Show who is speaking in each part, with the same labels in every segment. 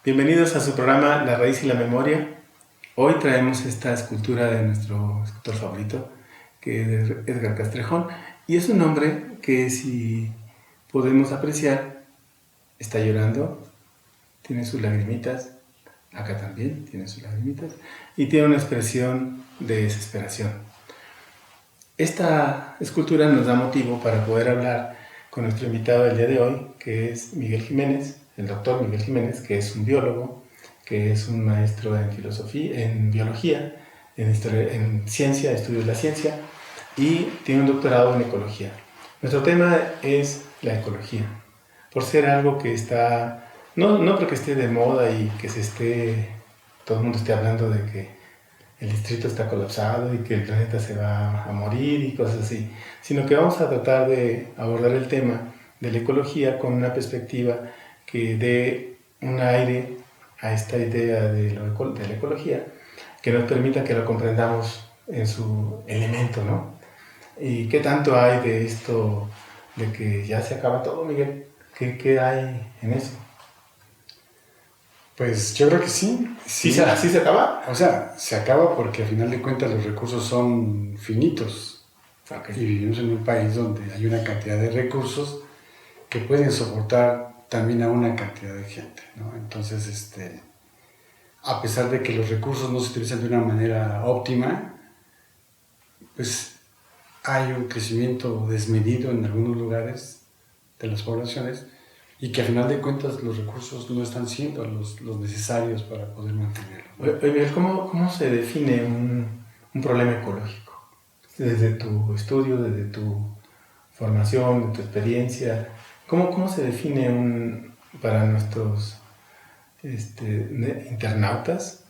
Speaker 1: Bienvenidos a su programa La Raíz y la Memoria. Hoy traemos esta escultura de nuestro escultor favorito, que es Edgar Castrejón, y es un hombre que, si podemos apreciar, está llorando, tiene sus lagrimitas, acá también tiene sus lagrimitas, y tiene una expresión de desesperación. Esta escultura nos da motivo para poder hablar con nuestro invitado del día de hoy, que es Miguel Jiménez, el doctor Miguel Jiménez, que es un biólogo, que es un maestro en filosofía, en biología, en ciencia, estudios de la ciencia, y tiene un doctorado en ecología. Nuestro tema es la ecología, por ser algo que está, no porque esté de moda y que todo el mundo esté hablando de que el distrito está colapsado y que el planeta se va a morir y cosas así, sino que vamos a tratar de abordar el tema de la ecología con una perspectiva que dé un aire a esta idea de la ecología, que nos permita que lo comprendamos en su elemento, ¿no? ¿Y qué tanto hay de esto de que ya se acaba todo, Miguel? ¿Qué hay en eso?
Speaker 2: Pues yo creo que sí.
Speaker 1: ¿Sí se acaba?
Speaker 2: O sea, se acaba porque al final de cuentas los recursos son finitos.
Speaker 1: Okay.
Speaker 2: Y vivimos en un país donde hay una cantidad de recursos que pueden soportar también a una cantidad de gente, ¿no? Entonces, a pesar de que los recursos no se utilizan de una manera óptima, pues hay un crecimiento desmedido en algunos lugares de las poblaciones y que a final de cuentas los recursos no están siendo los necesarios para poder mantenerlo.
Speaker 1: Oye, ¿cómo se define un problema ecológico? Desde tu estudio, desde tu formación, de tu experiencia, ¿cómo se define para nuestros internautas?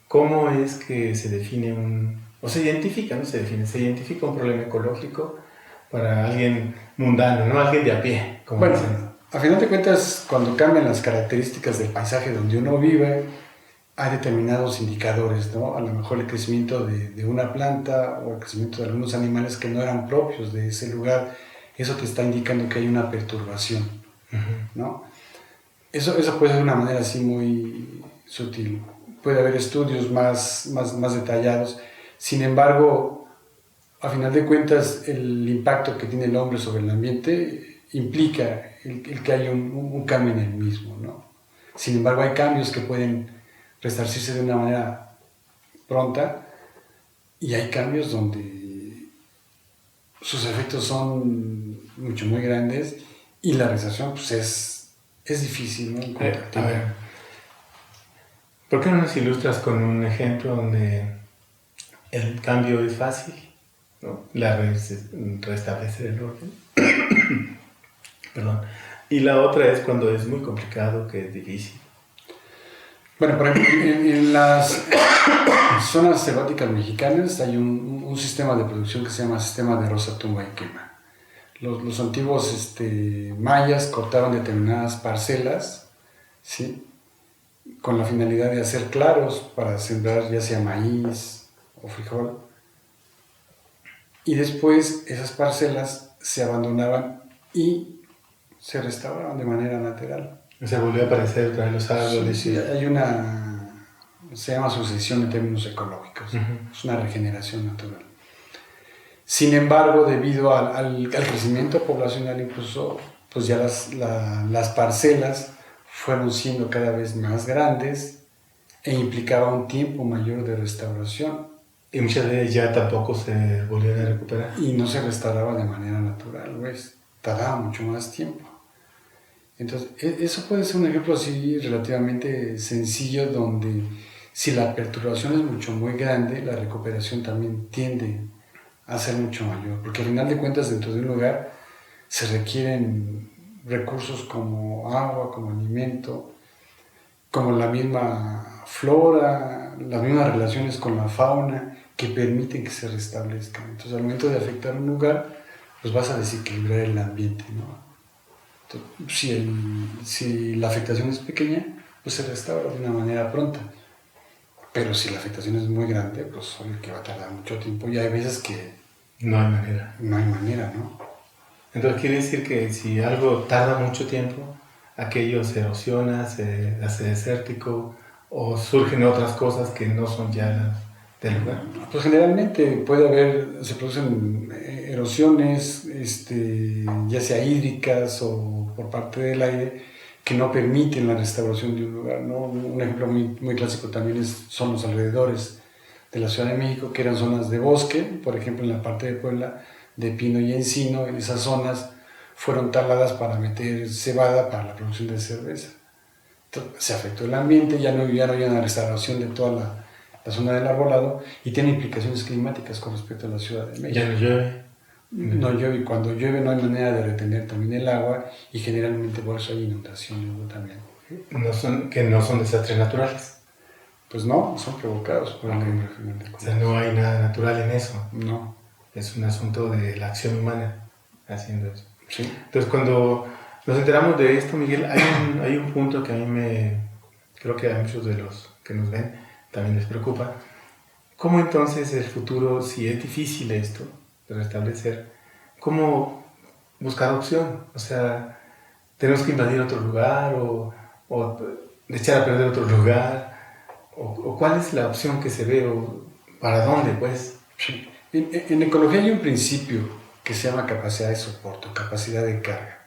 Speaker 1: ¿Cómo es que se define o se identifica, no se define, se identifica un problema ecológico para alguien mundano, no alguien de a pie, como
Speaker 2: bueno,
Speaker 1: dicen?
Speaker 2: A final de cuentas, cuando cambian las características del paisaje donde uno vive, hay determinados indicadores, ¿no? A lo mejor el crecimiento de una planta o el crecimiento de algunos animales que no eran propios de ese lugar, eso te está indicando que hay una perturbación, ¿no? Eso puede ser de una manera así muy sutil. Puede haber estudios más detallados. Sin embargo, a final de cuentas, el impacto que tiene el hombre sobre el ambiente implica el que haya un cambio en el mismo, ¿no? Sin embargo, hay cambios que pueden resarcirse de una manera pronta y hay cambios donde sus efectos son muy grandes y la resarcción pues es difícil, ¿no?
Speaker 1: A ver, ¿por qué no nos ilustras con un ejemplo donde el cambio es fácil, ¿no? Restablecer el orden? Perdón. Y la otra es cuando es muy complicado, que es difícil.
Speaker 2: Bueno, por ejemplo, en las zonas selváticas mexicanas hay un sistema de producción que se llama sistema de roza, tumba y quema. Los antiguos mayas cortaban determinadas parcelas, ¿sí?, con la finalidad de hacer claros para sembrar ya sea maíz o frijol. Y después esas parcelas se abandonaban y se restauraban de manera natural.
Speaker 1: O sea, volvió a aparecer otra vez los árboles.
Speaker 2: Sí, se llama sucesión en términos ecológicos. Es una regeneración natural. Sin embargo, debido al crecimiento poblacional incluso, pues ya las parcelas fueron siendo cada vez más grandes e implicaba un tiempo mayor de restauración.
Speaker 1: Y muchas de ellas ya tampoco se volvieron a recuperar.
Speaker 2: Y no se restauraba de manera natural, pues tardaba mucho más tiempo. Entonces, eso puede ser un ejemplo así relativamente sencillo donde si la perturbación es muy grande, la recuperación también tiende a ser mucho mayor, porque al final de cuentas dentro de un lugar se requieren recursos como agua, como alimento, como la misma flora, las mismas relaciones con la fauna que permiten que se restablezcan. Entonces, al momento de afectar un lugar, pues vas a desequilibrar el ambiente, ¿no? Entonces, si la afectación es pequeña, pues se restaura de una manera pronta. Pero si la afectación es muy grande, pues obvio que va a tardar mucho tiempo y hay veces que
Speaker 1: no hay manera.
Speaker 2: No hay manera, ¿no?
Speaker 1: Entonces quiere decir que si algo tarda mucho tiempo, aquello se erosiona, se hace desértico o surgen otras cosas que no son ya del lugar?
Speaker 2: Pues generalmente se producen erosiones, ya sea hídricas o por parte del aire, que no permiten la restauración de un lugar, ¿no? Un ejemplo muy clásico también son los alrededores de la Ciudad de México, que eran zonas de bosque, por ejemplo en la parte de Puebla, de pino y encino. En esas zonas fueron taladas para meter cebada para la producción de cerveza. Entonces, se afectó el ambiente, ya no había una restauración de toda la zona del arbolado, y tiene implicaciones climáticas con respecto a la Ciudad de México.
Speaker 1: Ya no llueve.
Speaker 2: No llueve, y cuando llueve no hay manera de retener también el agua, y generalmente por eso hay inundaciones también.
Speaker 1: Que no son desastres naturales.
Speaker 2: Pues no, son provocados por el hombre.
Speaker 1: O sea, no hay nada natural en eso.
Speaker 2: No.
Speaker 1: Es un asunto de la acción humana haciendo eso.
Speaker 2: Sí.
Speaker 1: Entonces, cuando nos enteramos de esto, Miguel, hay un punto que a mí creo que a muchos de los que nos ven también les preocupa. ¿Cómo entonces el futuro, si es difícil esto de restablecer, cómo buscar opción? O sea, ¿tenemos que invadir otro lugar o echar a perder otro lugar? ¿O cuál es la opción que se ve o para dónde, pues?
Speaker 2: Sí. En ecología hay un principio que se llama capacidad de soporte, capacidad de carga,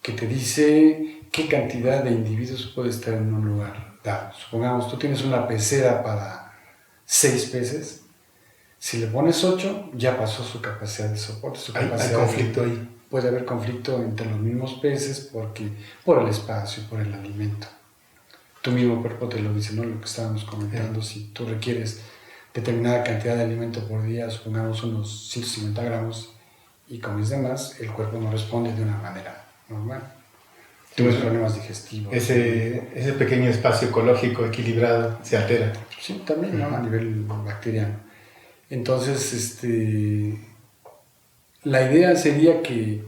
Speaker 2: que te dice qué cantidad de individuos puede estar en un lugar dado. Supongamos, tú tienes una pecera para 6 peces, si le pones 8, ya pasó su capacidad de soporte.
Speaker 1: Hay conflicto ahí.
Speaker 2: Puede haber conflicto entre los mismos peces por el espacio, por el alimento. Tu mismo cuerpo te lo dice, ¿no? Lo que estábamos comentando, si tú requieres determinada cantidad de alimento por día, supongamos unos 150 gramos, y comes de más, el cuerpo no responde de una manera normal. Tienes problemas digestivos.
Speaker 1: Ese pequeño espacio ecológico equilibrado se altera.
Speaker 2: Sí, también, ¿no? A nivel bacteriano. Entonces, la idea sería que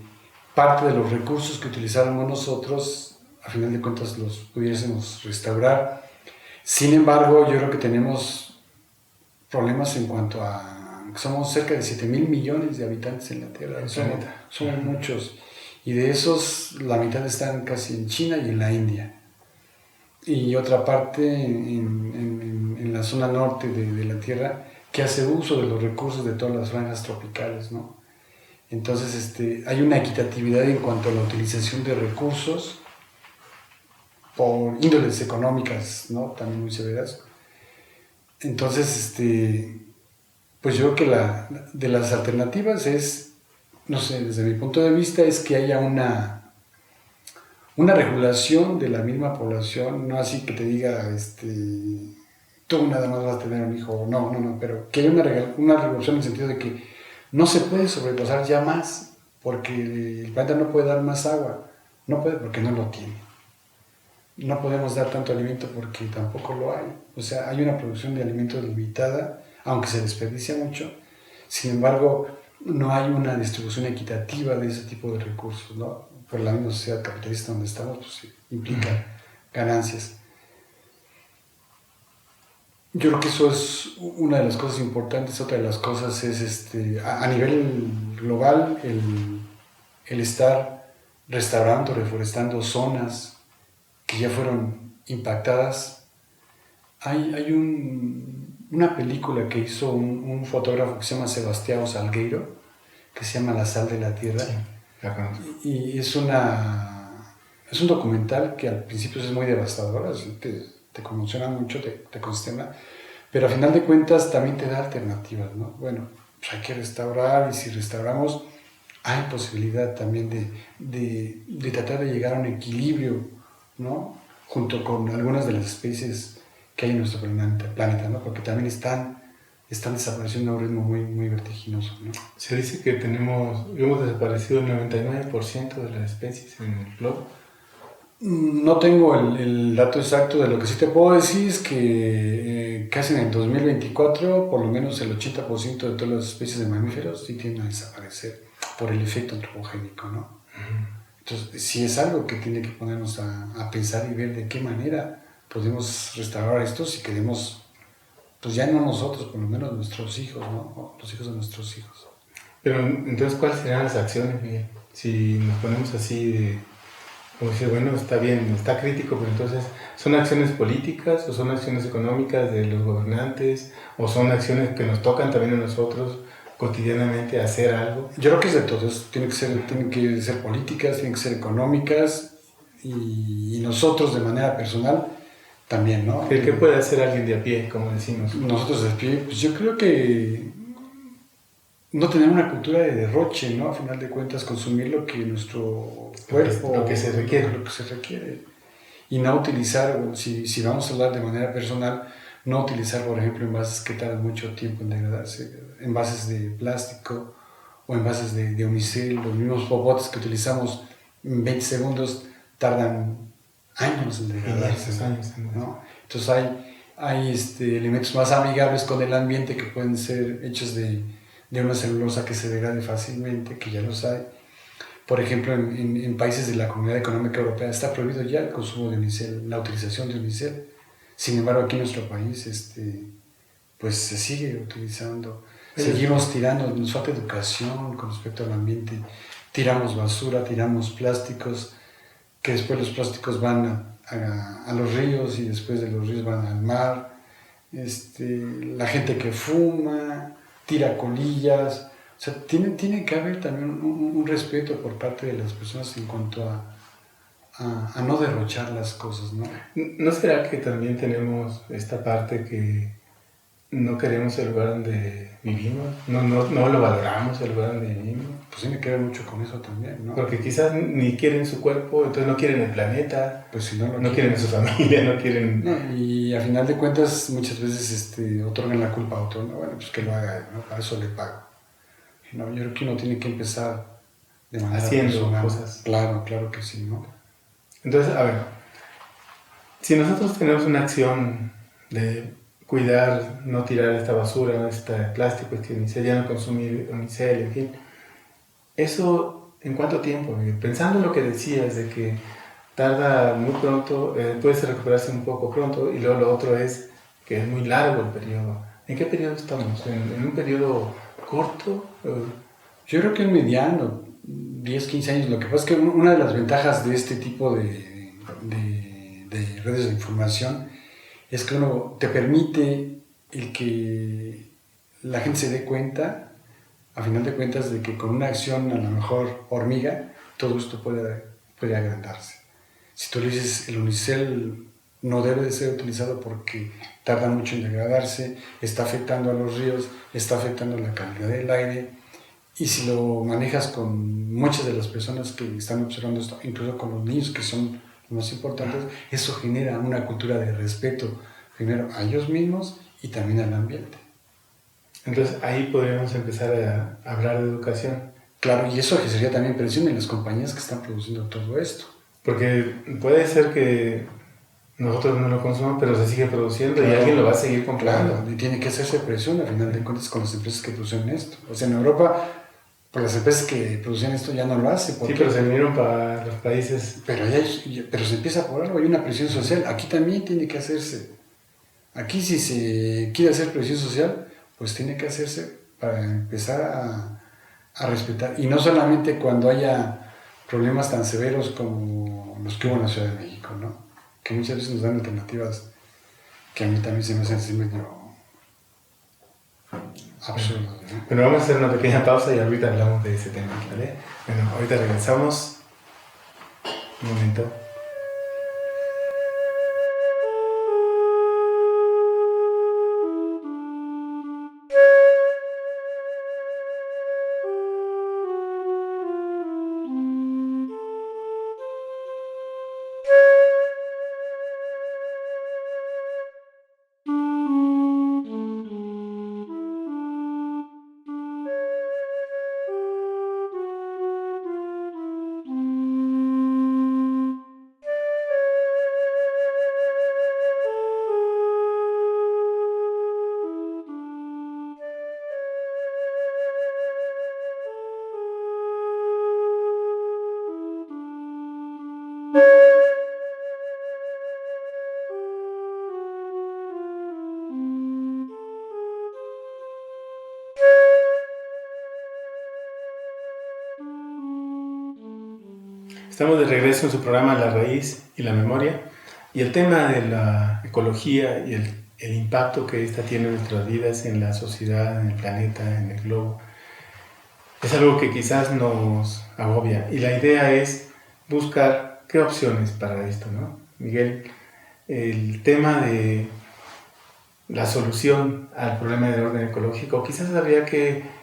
Speaker 2: parte de los recursos que utilizáramos nosotros, a final de cuentas, los pudiésemos restaurar. Sin embargo, yo creo que tenemos problemas en cuanto a que somos cerca de 7,000 millones de habitantes en la Tierra. Son muchos. Y de esos, la mitad están casi en China y en la India. Y otra parte en la zona norte de la Tierra, que hace uso de los recursos de todas las franjas tropicales, ¿no? Entonces, hay una equitatividad en cuanto a la utilización de recursos por índoles económicas, ¿no? También muy severas. Entonces, pues yo creo que de las alternativas es, no sé, desde mi punto de vista, es que haya una regulación de la misma población, no así que te diga, tú nada más vas a tener un hijo, no, pero que haya una regulación en el sentido de que no se puede sobrepasar ya más, porque el planeta no puede dar más agua, no puede porque no lo tiene. No podemos dar tanto alimento porque tampoco lo hay. O sea, hay una producción de alimentos limitada, aunque se desperdicia mucho. Sin embargo, no hay una distribución equitativa de ese tipo de recursos, ¿no? Por la misma sociedad capitalista donde estamos, pues sí, implica ganancias. Yo creo que eso es una de las cosas importantes. Otra de las cosas es, a nivel global, el estar restaurando, reforestando zonas que ya fueron impactadas. Hay una película que hizo un fotógrafo que se llama Sebastião Salgueiro, que se llama La sal de la tierra. Sí, y es un documental que al principio es muy devastador, te conmociona mucho, te consterna, pero a final de cuentas también te da alternativas, ¿no? Bueno, pues hay que restaurar, y si restauramos hay posibilidad también de tratar de llegar a un equilibrio, ¿no? Junto con algunas de las especies que hay en nuestro planeta, ¿no? Porque también están desapareciendo a un ritmo muy, muy vertiginoso, ¿no?
Speaker 1: Se dice que hemos desaparecido el 99% de las especies en el globo.
Speaker 2: No tengo el dato exacto. De lo que sí te puedo decir es que casi en el 2024 por lo menos el 80% de todas las especies de mamíferos sí tienden a desaparecer por el efecto antropogénico, ¿no? Entonces sí es algo que tiene que ponernos a pensar y ver de qué manera podemos restaurar esto si queremos, pues ya no nosotros, por lo menos nuestros hijos, ¿no? O los hijos de nuestros hijos.
Speaker 1: Pero entonces, ¿cuáles serían las acciones, Miguel? Si nos ponemos así Como dice, bueno, está bien, está crítico, pero entonces, ¿son acciones políticas o son acciones económicas de los gobernantes o son acciones que nos tocan también a nosotros cotidianamente hacer algo?
Speaker 2: Yo creo que es de todo, tienen que ser políticas, tienen que ser económicas y nosotros de manera personal también, ¿no?
Speaker 1: ¿Qué puede hacer alguien de a pie, como decimos?
Speaker 2: Nosotros de pie, pues yo creo que no tener una cultura de derroche, ¿no? A final de cuentas, consumir lo que nuestro cuerpo...
Speaker 1: Lo que se requiere.
Speaker 2: Lo que se requiere. Y no utilizar, si vamos a hablar de manera personal, no utilizar, por ejemplo, envases que tardan mucho tiempo en degradarse, envases de plástico o envases de unicel, los mismos popotes que utilizamos en 20 segundos tardan años en degradarse, ¿no? Entonces hay elementos más amigables con el ambiente que pueden ser hechos de una celulosa que se degrade fácilmente, que ya los hay. Por ejemplo, en países de la Comunidad Económica Europea está prohibido ya el consumo de unicel, la utilización de unicel. Sin embargo, aquí en nuestro país pues se sigue utilizando. Seguimos tirando, nos falta educación con respecto al ambiente. Tiramos basura, tiramos plásticos, que después los plásticos van a los ríos y después de los ríos van al mar. La gente que fuma, tira colillas. O sea, tiene que haber también un respeto por parte de las personas en cuanto a no derrochar las cosas, ¿no?
Speaker 1: ¿No será que también tenemos esta parte que no queremos el lugar donde vivimos? No lo valoramos el lugar donde vivimos.
Speaker 2: Pues tiene que ver mucho con eso también, ¿no?
Speaker 1: Porque quizás ni quieren su cuerpo, entonces no quieren el planeta,
Speaker 2: pues si no
Speaker 1: quieren su familia, no quieren...
Speaker 2: No, y a final de cuentas muchas veces otorgan la culpa a otro, ¿no? Bueno, pues que lo haga, ¿no? Para eso le pago. No, yo creo que uno tiene que empezar de manera
Speaker 1: haciendo
Speaker 2: personal.
Speaker 1: Cosas.
Speaker 2: Claro que sí, ¿no?
Speaker 1: Entonces, a ver, si nosotros tenemos una acción de cuidar, no tirar esta basura, este plástico, este unicel, ya no consumir unicel, en fin, ¿eso en cuánto tiempo? Pensando en lo que decías de que tarda muy pronto, puede recuperarse un poco pronto, y luego lo otro es que es muy largo el periodo. ¿En qué periodo estamos? ¿En un periodo corto?
Speaker 2: Yo creo que en mediano, 10, 15 años. Lo que pasa es que una de las ventajas de este tipo de redes de información es que uno te permite el que la gente se dé cuenta, a final de cuentas, de que con una acción a lo mejor hormiga, todo esto puede agrandarse. Si tú le dices, el unicel no debe de ser utilizado porque tarda mucho en degradarse, está afectando a los ríos, está afectando la calidad del aire, y si lo manejas con muchas de las personas que están observando esto, incluso con los niños que son los más importantes, eso genera una cultura de respeto, primero a ellos mismos y también al ambiente.
Speaker 1: Entonces ahí podríamos empezar a hablar de educación.
Speaker 2: Claro, y eso ejercería también presión en las compañías que están produciendo todo esto.
Speaker 1: Porque puede ser que nosotros no lo consumamos, pero se sigue produciendo, claro, y alguien lo va a seguir comprando.
Speaker 2: Claro, y tiene que hacerse presión al final de cuentas con las empresas que producen esto. O sea, en Europa, pues las empresas que producen esto ya no lo hacen.
Speaker 1: Sí, pero se vinieron para los países.
Speaker 2: Pero se empieza por algo, hay una presión social. Aquí también tiene que hacerse. Aquí si se quiere hacer presión social, pues tiene que hacerse para empezar a respetar. Y no solamente cuando haya problemas tan severos como los que hubo en la Ciudad de México, ¿no? Que muchas veces nos dan alternativas que a mí también se me hacen así medio absurdas, ¿no?
Speaker 1: Bueno, vamos a hacer una pequeña pausa y ahorita hablamos de ese tema, ¿vale? Bueno, ahorita regresamos. Un momento. Estamos de regreso en su programa La Raíz y la Memoria, y el tema de la ecología y el impacto que esta tiene en nuestras vidas, en la sociedad, en el planeta, en el globo, es algo que quizás nos agobia. Y la idea es buscar qué opciones para esto, ¿no? Miguel, el tema de la solución al problema del orden ecológico, quizás habría que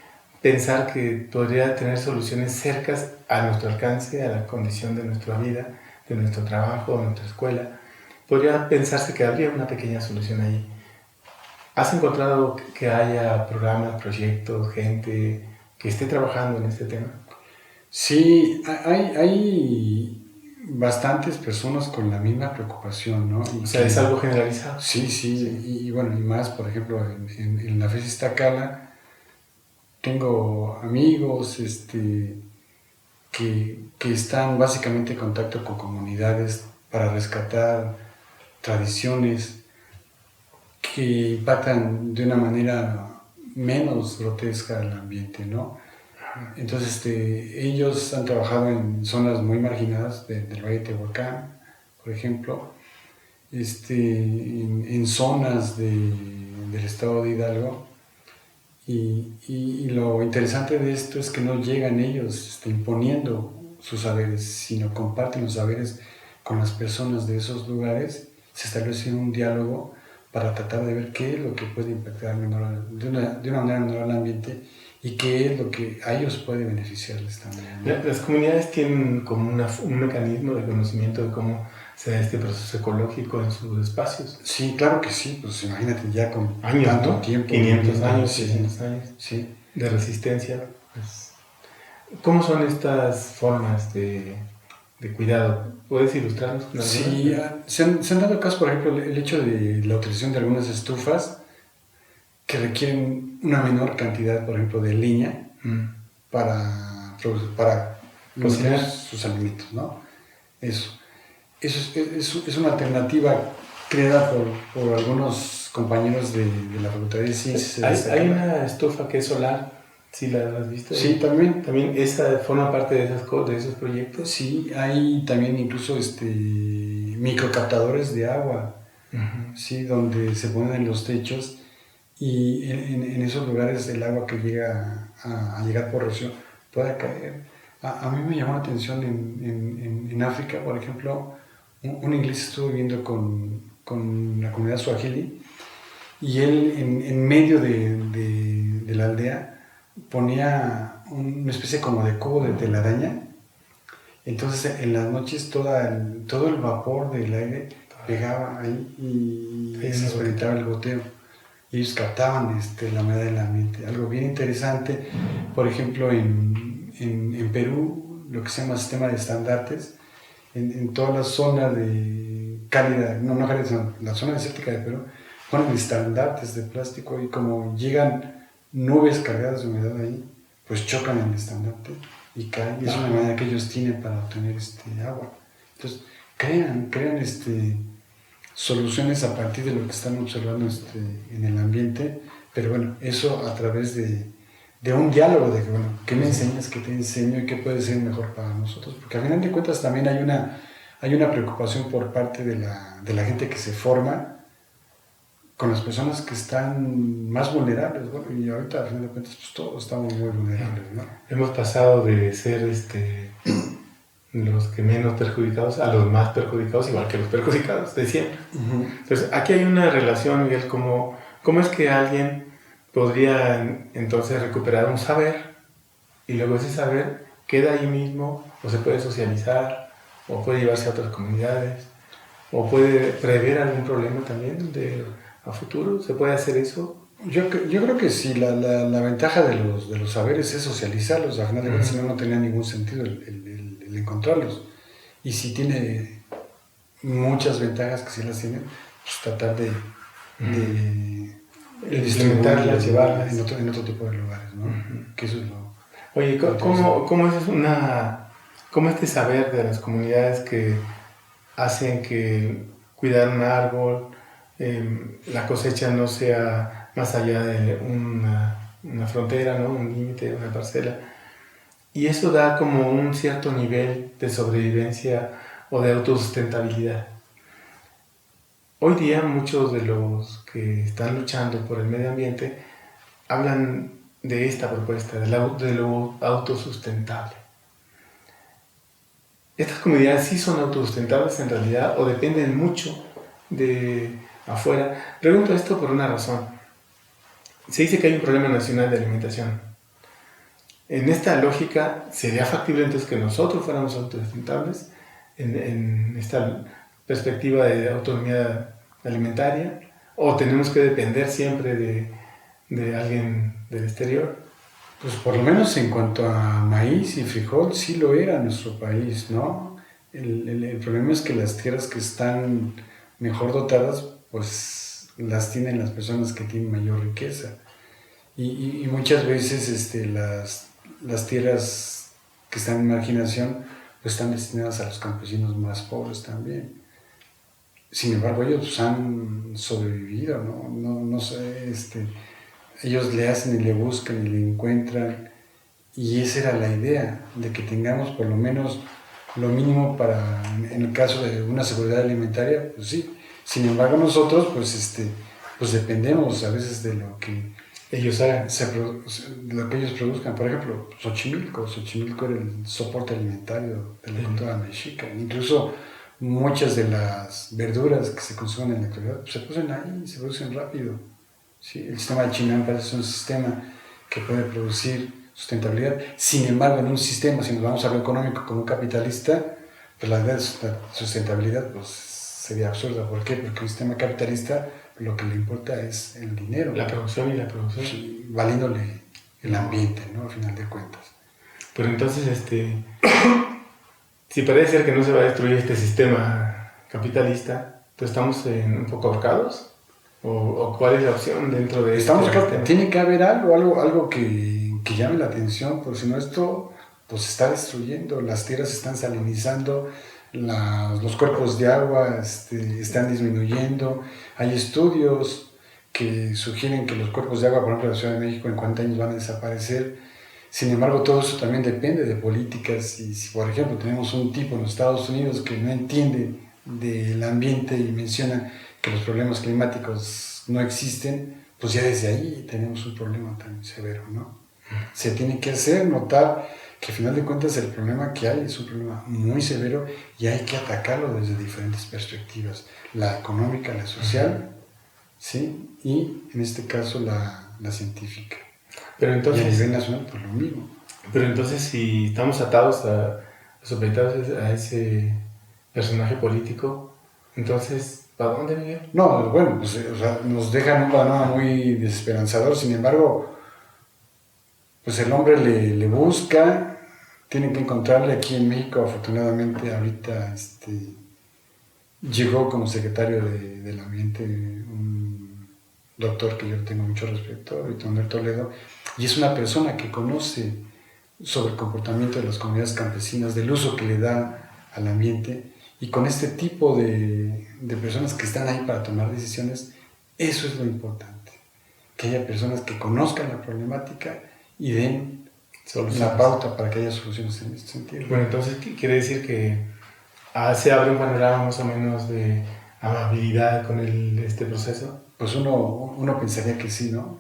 Speaker 1: pensar que podría tener soluciones cercas a nuestro alcance, a la condición de nuestra vida, de nuestro trabajo, de nuestra escuela. Podría pensarse que habría una pequeña solución ahí. ¿Has encontrado que haya programas, proyectos, gente que esté trabajando en este tema?
Speaker 2: Sí, hay bastantes personas con la misma preocupación, ¿no?
Speaker 1: O sea, es algo generalizado.
Speaker 2: Sí, y bueno, y más, por ejemplo, en la FES Iztacala, tengo amigos que están básicamente en contacto con comunidades para rescatar tradiciones que impactan de una manera menos grotesca al ambiente, ¿no? Entonces, ellos han trabajado en zonas muy marginadas del Valle de Tehuacán, por ejemplo, en zonas del estado de Hidalgo. Y lo interesante de esto es que no llegan ellos imponiendo sus saberes, sino comparten los saberes con las personas de esos lugares. Se establece un diálogo para tratar de ver qué es lo que puede impactar de una manera menor al ambiente y qué es lo que a ellos puede beneficiarles también, ¿no?
Speaker 1: Las comunidades tienen como un mecanismo de conocimiento de cómo se da este proceso ecológico en sus espacios.
Speaker 2: Sí, claro que sí, pues imagínate ya con
Speaker 1: años,
Speaker 2: tanto
Speaker 1: ¿no?
Speaker 2: tiempo.
Speaker 1: 500 años,
Speaker 2: sí,
Speaker 1: 600 años
Speaker 2: sí.
Speaker 1: De resistencia. Pues, ¿cómo son estas formas de cuidado? ¿Puedes ilustrarnos con algunas?
Speaker 2: Sí, se han dado casos, por ejemplo, el hecho de la utilización de algunas estufas que requieren una menor cantidad, por ejemplo, de leña para cocinar sus alimentos, ¿no? Eso es una alternativa creada por algunos compañeros de la Facultad de Ciencias.
Speaker 1: Hay una estufa que es solar, ¿sí la has visto?
Speaker 2: Sí, también.
Speaker 1: ¿También esa forma parte de esos proyectos?
Speaker 2: Sí, hay también incluso microcaptadores de agua, ¿sí? Donde se ponen en los techos y en esos lugares el agua que llega a llegar por rocío puede caer. A mí me llamó la atención en África, por ejemplo, un inglés estuvo viviendo con la comunidad suajili y él en medio de la aldea ponía una especie como de cubo de telaraña. Entonces en las noches todo el vapor del aire pegaba ahí y se experimentaba el goteo. Y ellos captaban la humedad del ambiente. Algo bien interesante, por ejemplo, en Perú, lo que se llama sistema de estandartes, en toda la zona cálida, no cálida, sino la zona desértica de Perú, ponen estandartes de plástico y como llegan nubes cargadas de humedad ahí, pues chocan el estandarte y caen. Y es una manera que ellos tienen para obtener agua. Entonces, crean soluciones a partir de lo que están observando en el ambiente, pero bueno, eso a través de un diálogo de que, bueno, ¿qué me enseñas? ¿Qué te enseño? ¿Y qué puede ser mejor para nosotros? Porque al final de cuentas también hay una preocupación por parte de la gente que se forma con las personas que están más vulnerables, bueno, y ahorita al final de cuentas pues todos estamos muy vulnerables, ¿no?
Speaker 1: Hemos pasado de ser los que menos perjudicados a los más perjudicados, igual que los perjudicados de siempre. Entonces, aquí hay una relación, Miguel, ¿cómo es que alguien podría entonces recuperar un saber y luego ese saber queda ahí mismo o se puede socializar o puede llevarse a otras comunidades o puede prever algún problema también a futuro? ¿Se puede hacer eso?
Speaker 2: Yo creo que sí, la ventaja de los saberes es socializarlos, al final de cuentas, si no tenía ningún sentido el encontrarlos. Y si tiene muchas ventajas que sí las tiene, pues tratar de
Speaker 1: implementarlas, llevarlas
Speaker 2: en otro tipo de lugares, ¿no? Que eso es lo...
Speaker 1: Oye, ¿cómo este saber de las comunidades que hacen que cuidar un árbol, la cosecha no sea más allá de una frontera, ¿no? Un límite, una parcela? Y eso da como un cierto nivel de sobrevivencia o de autosustentabilidad. Hoy día muchos de los que están luchando por el medio ambiente hablan de esta propuesta, de lo autosustentable. ¿Estas comunidades sí son autosustentables en realidad o dependen mucho de afuera? Pregunto esto por una razón. Se dice que hay un problema nacional de alimentación. En esta lógica, ¿sería factible entonces que nosotros fuéramos autosustentables en esta perspectiva de autonomía alimentaria? ¿O tenemos que depender siempre de alguien del exterior?
Speaker 2: Pues por lo menos en cuanto a maíz y frijol, sí lo era en nuestro país, ¿no? El problema es que las tierras que están mejor dotadas, pues las tienen las personas que tienen mayor riqueza. Y muchas veces las tierras que están en marginación, pues están destinadas a los campesinos más pobres también. Sin embargo, ellos han sobrevivido, ¿no? No sé, ellos le hacen y le buscan y le encuentran, y esa era la idea, de que tengamos por lo menos lo mínimo para, en el caso de una seguridad alimentaria, pues sí. Sin embargo, nosotros pues dependemos a veces de lo que ellos hagan, de lo que ellos produzcan. Por ejemplo, Xochimilco era el soporte alimentario de la cultura mexica. Incluso muchas de las verduras que se consumen en la actualidad pues, se producen ahí, se producen rápido. ¿Sí? El sistema de Chinampa es un sistema que puede producir sustentabilidad. Sin embargo, en un sistema, si nos vamos a lo económico como capitalista, pues la idea de sustentabilidad pues, sería absurda. ¿Por qué? Porque un sistema capitalista lo que le importa es el dinero.
Speaker 1: La producción y la producción.
Speaker 2: Sí, valiéndole el ambiente, ¿no? Al final de cuentas.
Speaker 1: Pero entonces, si parece ser que no se va a destruir este sistema capitalista, pues estamos un poco ahorcados. ¿O cuál es la opción dentro de
Speaker 2: esto? Tiene que haber algo que llame la atención, porque si no esto pues se está destruyendo, las tierras se están salinizando, los cuerpos de agua están disminuyendo. Hay estudios que sugieren que los cuerpos de agua, por ejemplo, en la Ciudad de México en 40 años van a desaparecer. Sin embargo, todo eso también depende de políticas, y si por ejemplo tenemos un tipo en los Estados Unidos que no entiende del ambiente y menciona que los problemas climáticos no existen, pues ya desde ahí tenemos un problema tan severo, ¿no? Se tiene que hacer notar que al final de cuentas el problema que hay es un problema muy severo y hay que atacarlo desde diferentes perspectivas, la económica, la social, ¿sí? Y en este caso la científica.
Speaker 1: Pero entonces,
Speaker 2: y a nivel nacional, pues lo mismo.
Speaker 1: Pero entonces, si estamos atados supeditados a ese personaje político, entonces, ¿para dónde, Miguel?
Speaker 2: No, bueno, pues nos dejan un panorama muy desesperanzador. Sin embargo, pues el hombre le busca, tiene que encontrarle. Aquí en México, afortunadamente, ahorita llegó como secretario del ambiente un doctor que yo tengo mucho respeto, Víctor Toledo, y es una persona que conoce sobre el comportamiento de las comunidades campesinas, del uso que le da al ambiente, y con este tipo de personas que están ahí para tomar decisiones, eso es lo importante, que haya personas que conozcan la problemática y den la pauta para que haya soluciones en este sentido.
Speaker 1: Bueno, entonces quiere decir que se abre un panorama más o menos de amabilidad con este proceso.
Speaker 2: Pues uno pensaría que sí, ¿no?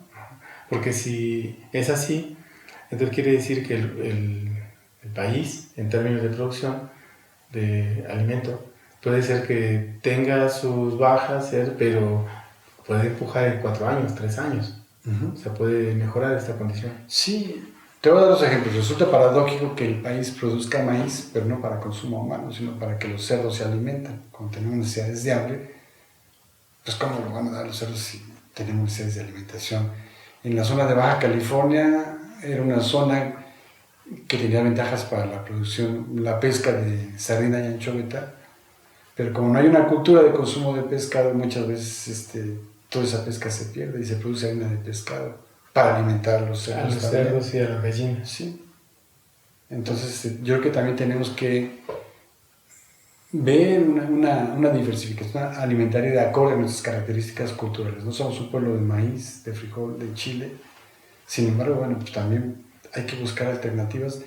Speaker 1: Porque si es así, entonces quiere decir que el país, en términos de producción de alimento, puede ser que tenga sus bajas, pero puede empujar en 4 años, 3 años. O sea, puede mejorar esta condición.
Speaker 2: Sí, te voy a dar dos ejemplos. Resulta paradójico que el país produzca maíz, pero no para consumo humano, sino para que los cerdos se alimenten. Cuando tenemos necesidades de hambre, pues ¿cómo lo van a dar los cerdos si tenemos necesidades de alimentación? En la zona de Baja California era una zona que tenía ventajas para la producción, la pesca de sardina y anchoveta, pero como no hay una cultura de consumo de pescado, muchas veces toda esa pesca se pierde y se produce harina de pescado para alimentar a los cerdos.
Speaker 1: A los cerdos y a las gallinas.
Speaker 2: Sí. Entonces yo creo que también tenemos que ver una diversificación alimentaria de acuerdo a nuestras características culturales. No somos un pueblo de maíz, de frijol, de chile. Sin embargo, bueno, pues también hay que buscar alternativas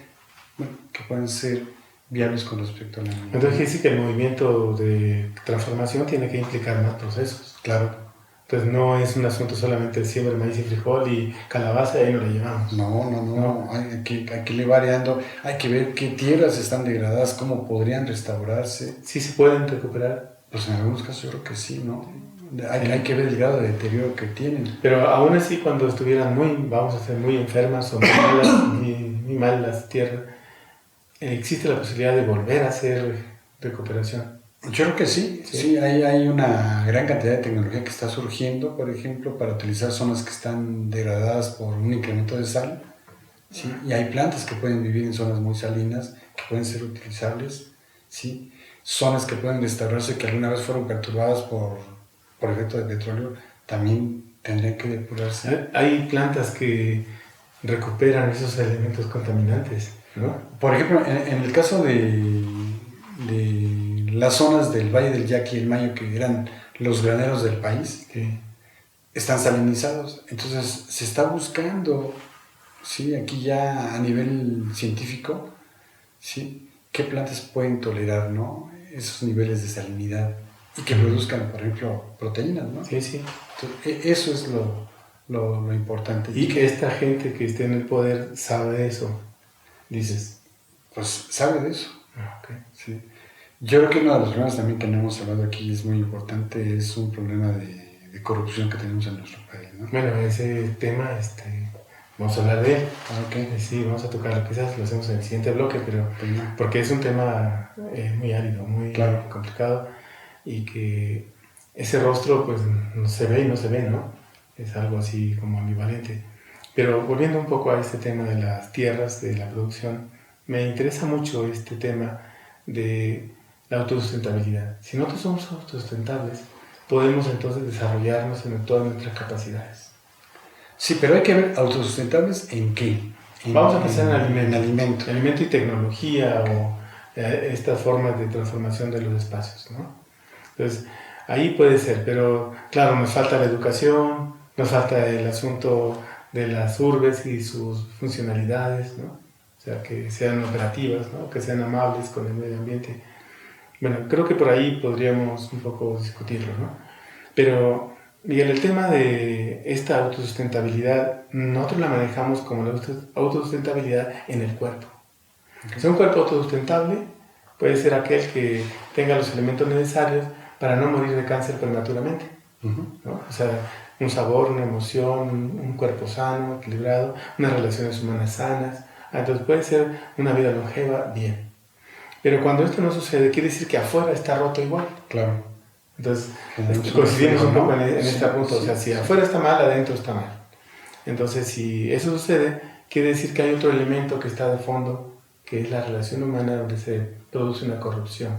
Speaker 2: bueno, que pueden ser viables con respecto a la minería.
Speaker 1: Entonces quiere decir que el movimiento de transformación tiene que implicar más procesos.
Speaker 2: Claro.
Speaker 1: Entonces no es un asunto solamente de siembra, maíz y frijol y calabaza y ahí no lo llevamos.
Speaker 2: No. Hay que ir variando. Hay que ver qué tierras están degradadas, cómo podrían restaurarse.
Speaker 1: ¿Sí se pueden recuperar?
Speaker 2: Pues en algunos casos yo creo que sí, ¿no? Hay que ver el grado de deterioro que tienen.
Speaker 1: Pero aún así cuando estuvieran vamos a ser muy enfermas o muy malas, muy mal las tierras, ¿existe la posibilidad de volver a hacer recuperación?
Speaker 2: Yo creo que sí, hay una gran cantidad de tecnología que está surgiendo, por ejemplo, para utilizar zonas que están degradadas por un incremento de sal, ¿sí? Y hay plantas que pueden vivir en zonas muy salinas, que pueden ser utilizables, ¿sí? Zonas que pueden restaurarse, que alguna vez fueron perturbadas por efecto de petróleo, también tendrían que depurarse.
Speaker 1: Hay plantas que recuperan esos elementos contaminantes, ¿no?
Speaker 2: Por ejemplo, en el caso de las zonas del Valle del Yaqui y el Mayo, que eran los graneros del país,
Speaker 1: Sí.
Speaker 2: están salinizados. Entonces se está buscando, ¿sí? Aquí ya a nivel científico, ¿sí? ¿Qué plantas pueden tolerar, ¿no? Esos niveles de salinidad y que produzcan, por ejemplo, proteínas, ¿no?
Speaker 1: Sí, sí.
Speaker 2: Entonces, eso es lo importante.
Speaker 1: Y que esta gente que esté en el poder sabe de eso, dices.
Speaker 2: Pues sabe de eso.
Speaker 1: Okay.
Speaker 2: Sí. Yo creo que uno de los problemas también que no hemos hablado aquí es muy importante, es un problema de corrupción que tenemos en nuestro país, ¿no?
Speaker 1: Bueno, ese tema, vamos a hablar de él.
Speaker 2: Okay.
Speaker 1: Sí, vamos a tocarlo, quizás lo hacemos en el siguiente bloque, pero
Speaker 2: Pues,
Speaker 1: porque es un tema muy árido, muy complicado y que ese rostro pues no se ve y no se ve, ¿no? Es algo así como ambivalente. Pero volviendo un poco a este tema de las tierras, de la producción, me interesa mucho este tema de la autosustentabilidad. Si nosotros somos autosustentables, podemos entonces desarrollarnos en todas nuestras capacidades.
Speaker 2: Sí, pero hay que ver autosustentables en qué.
Speaker 1: Vamos a pensar en
Speaker 2: alimento.
Speaker 1: Alimento y tecnología o estas formas de transformación de los espacios, ¿no? Entonces, ahí puede ser, pero claro, nos falta la educación, nos falta el asunto de las urbes y sus funcionalidades, ¿no? O sea, que sean operativas, ¿no? Que sean amables con el medio ambiente. Bueno, creo que por ahí podríamos un poco discutirlo, ¿no? Pero, Miguel, el tema de esta autosustentabilidad, nosotros la manejamos como la autosustentabilidad en el cuerpo. Okay. O sea, un cuerpo autosustentable puede ser aquel que tenga los elementos necesarios para no morir de cáncer prematuramente, ¿no? O sea, un sabor, una emoción, un cuerpo sano, equilibrado, unas relaciones humanas sanas. Entonces puede ser una vida longeva, bien. Pero cuando esto no sucede, quiere decir que afuera está roto igual.
Speaker 2: Claro.
Speaker 1: Entonces, coincidimos un poco en este punto. O sea, si afuera está mal, adentro está mal. Entonces, si eso sucede, quiere decir que hay otro elemento que está de fondo, que es la relación humana donde se produce una corrupción.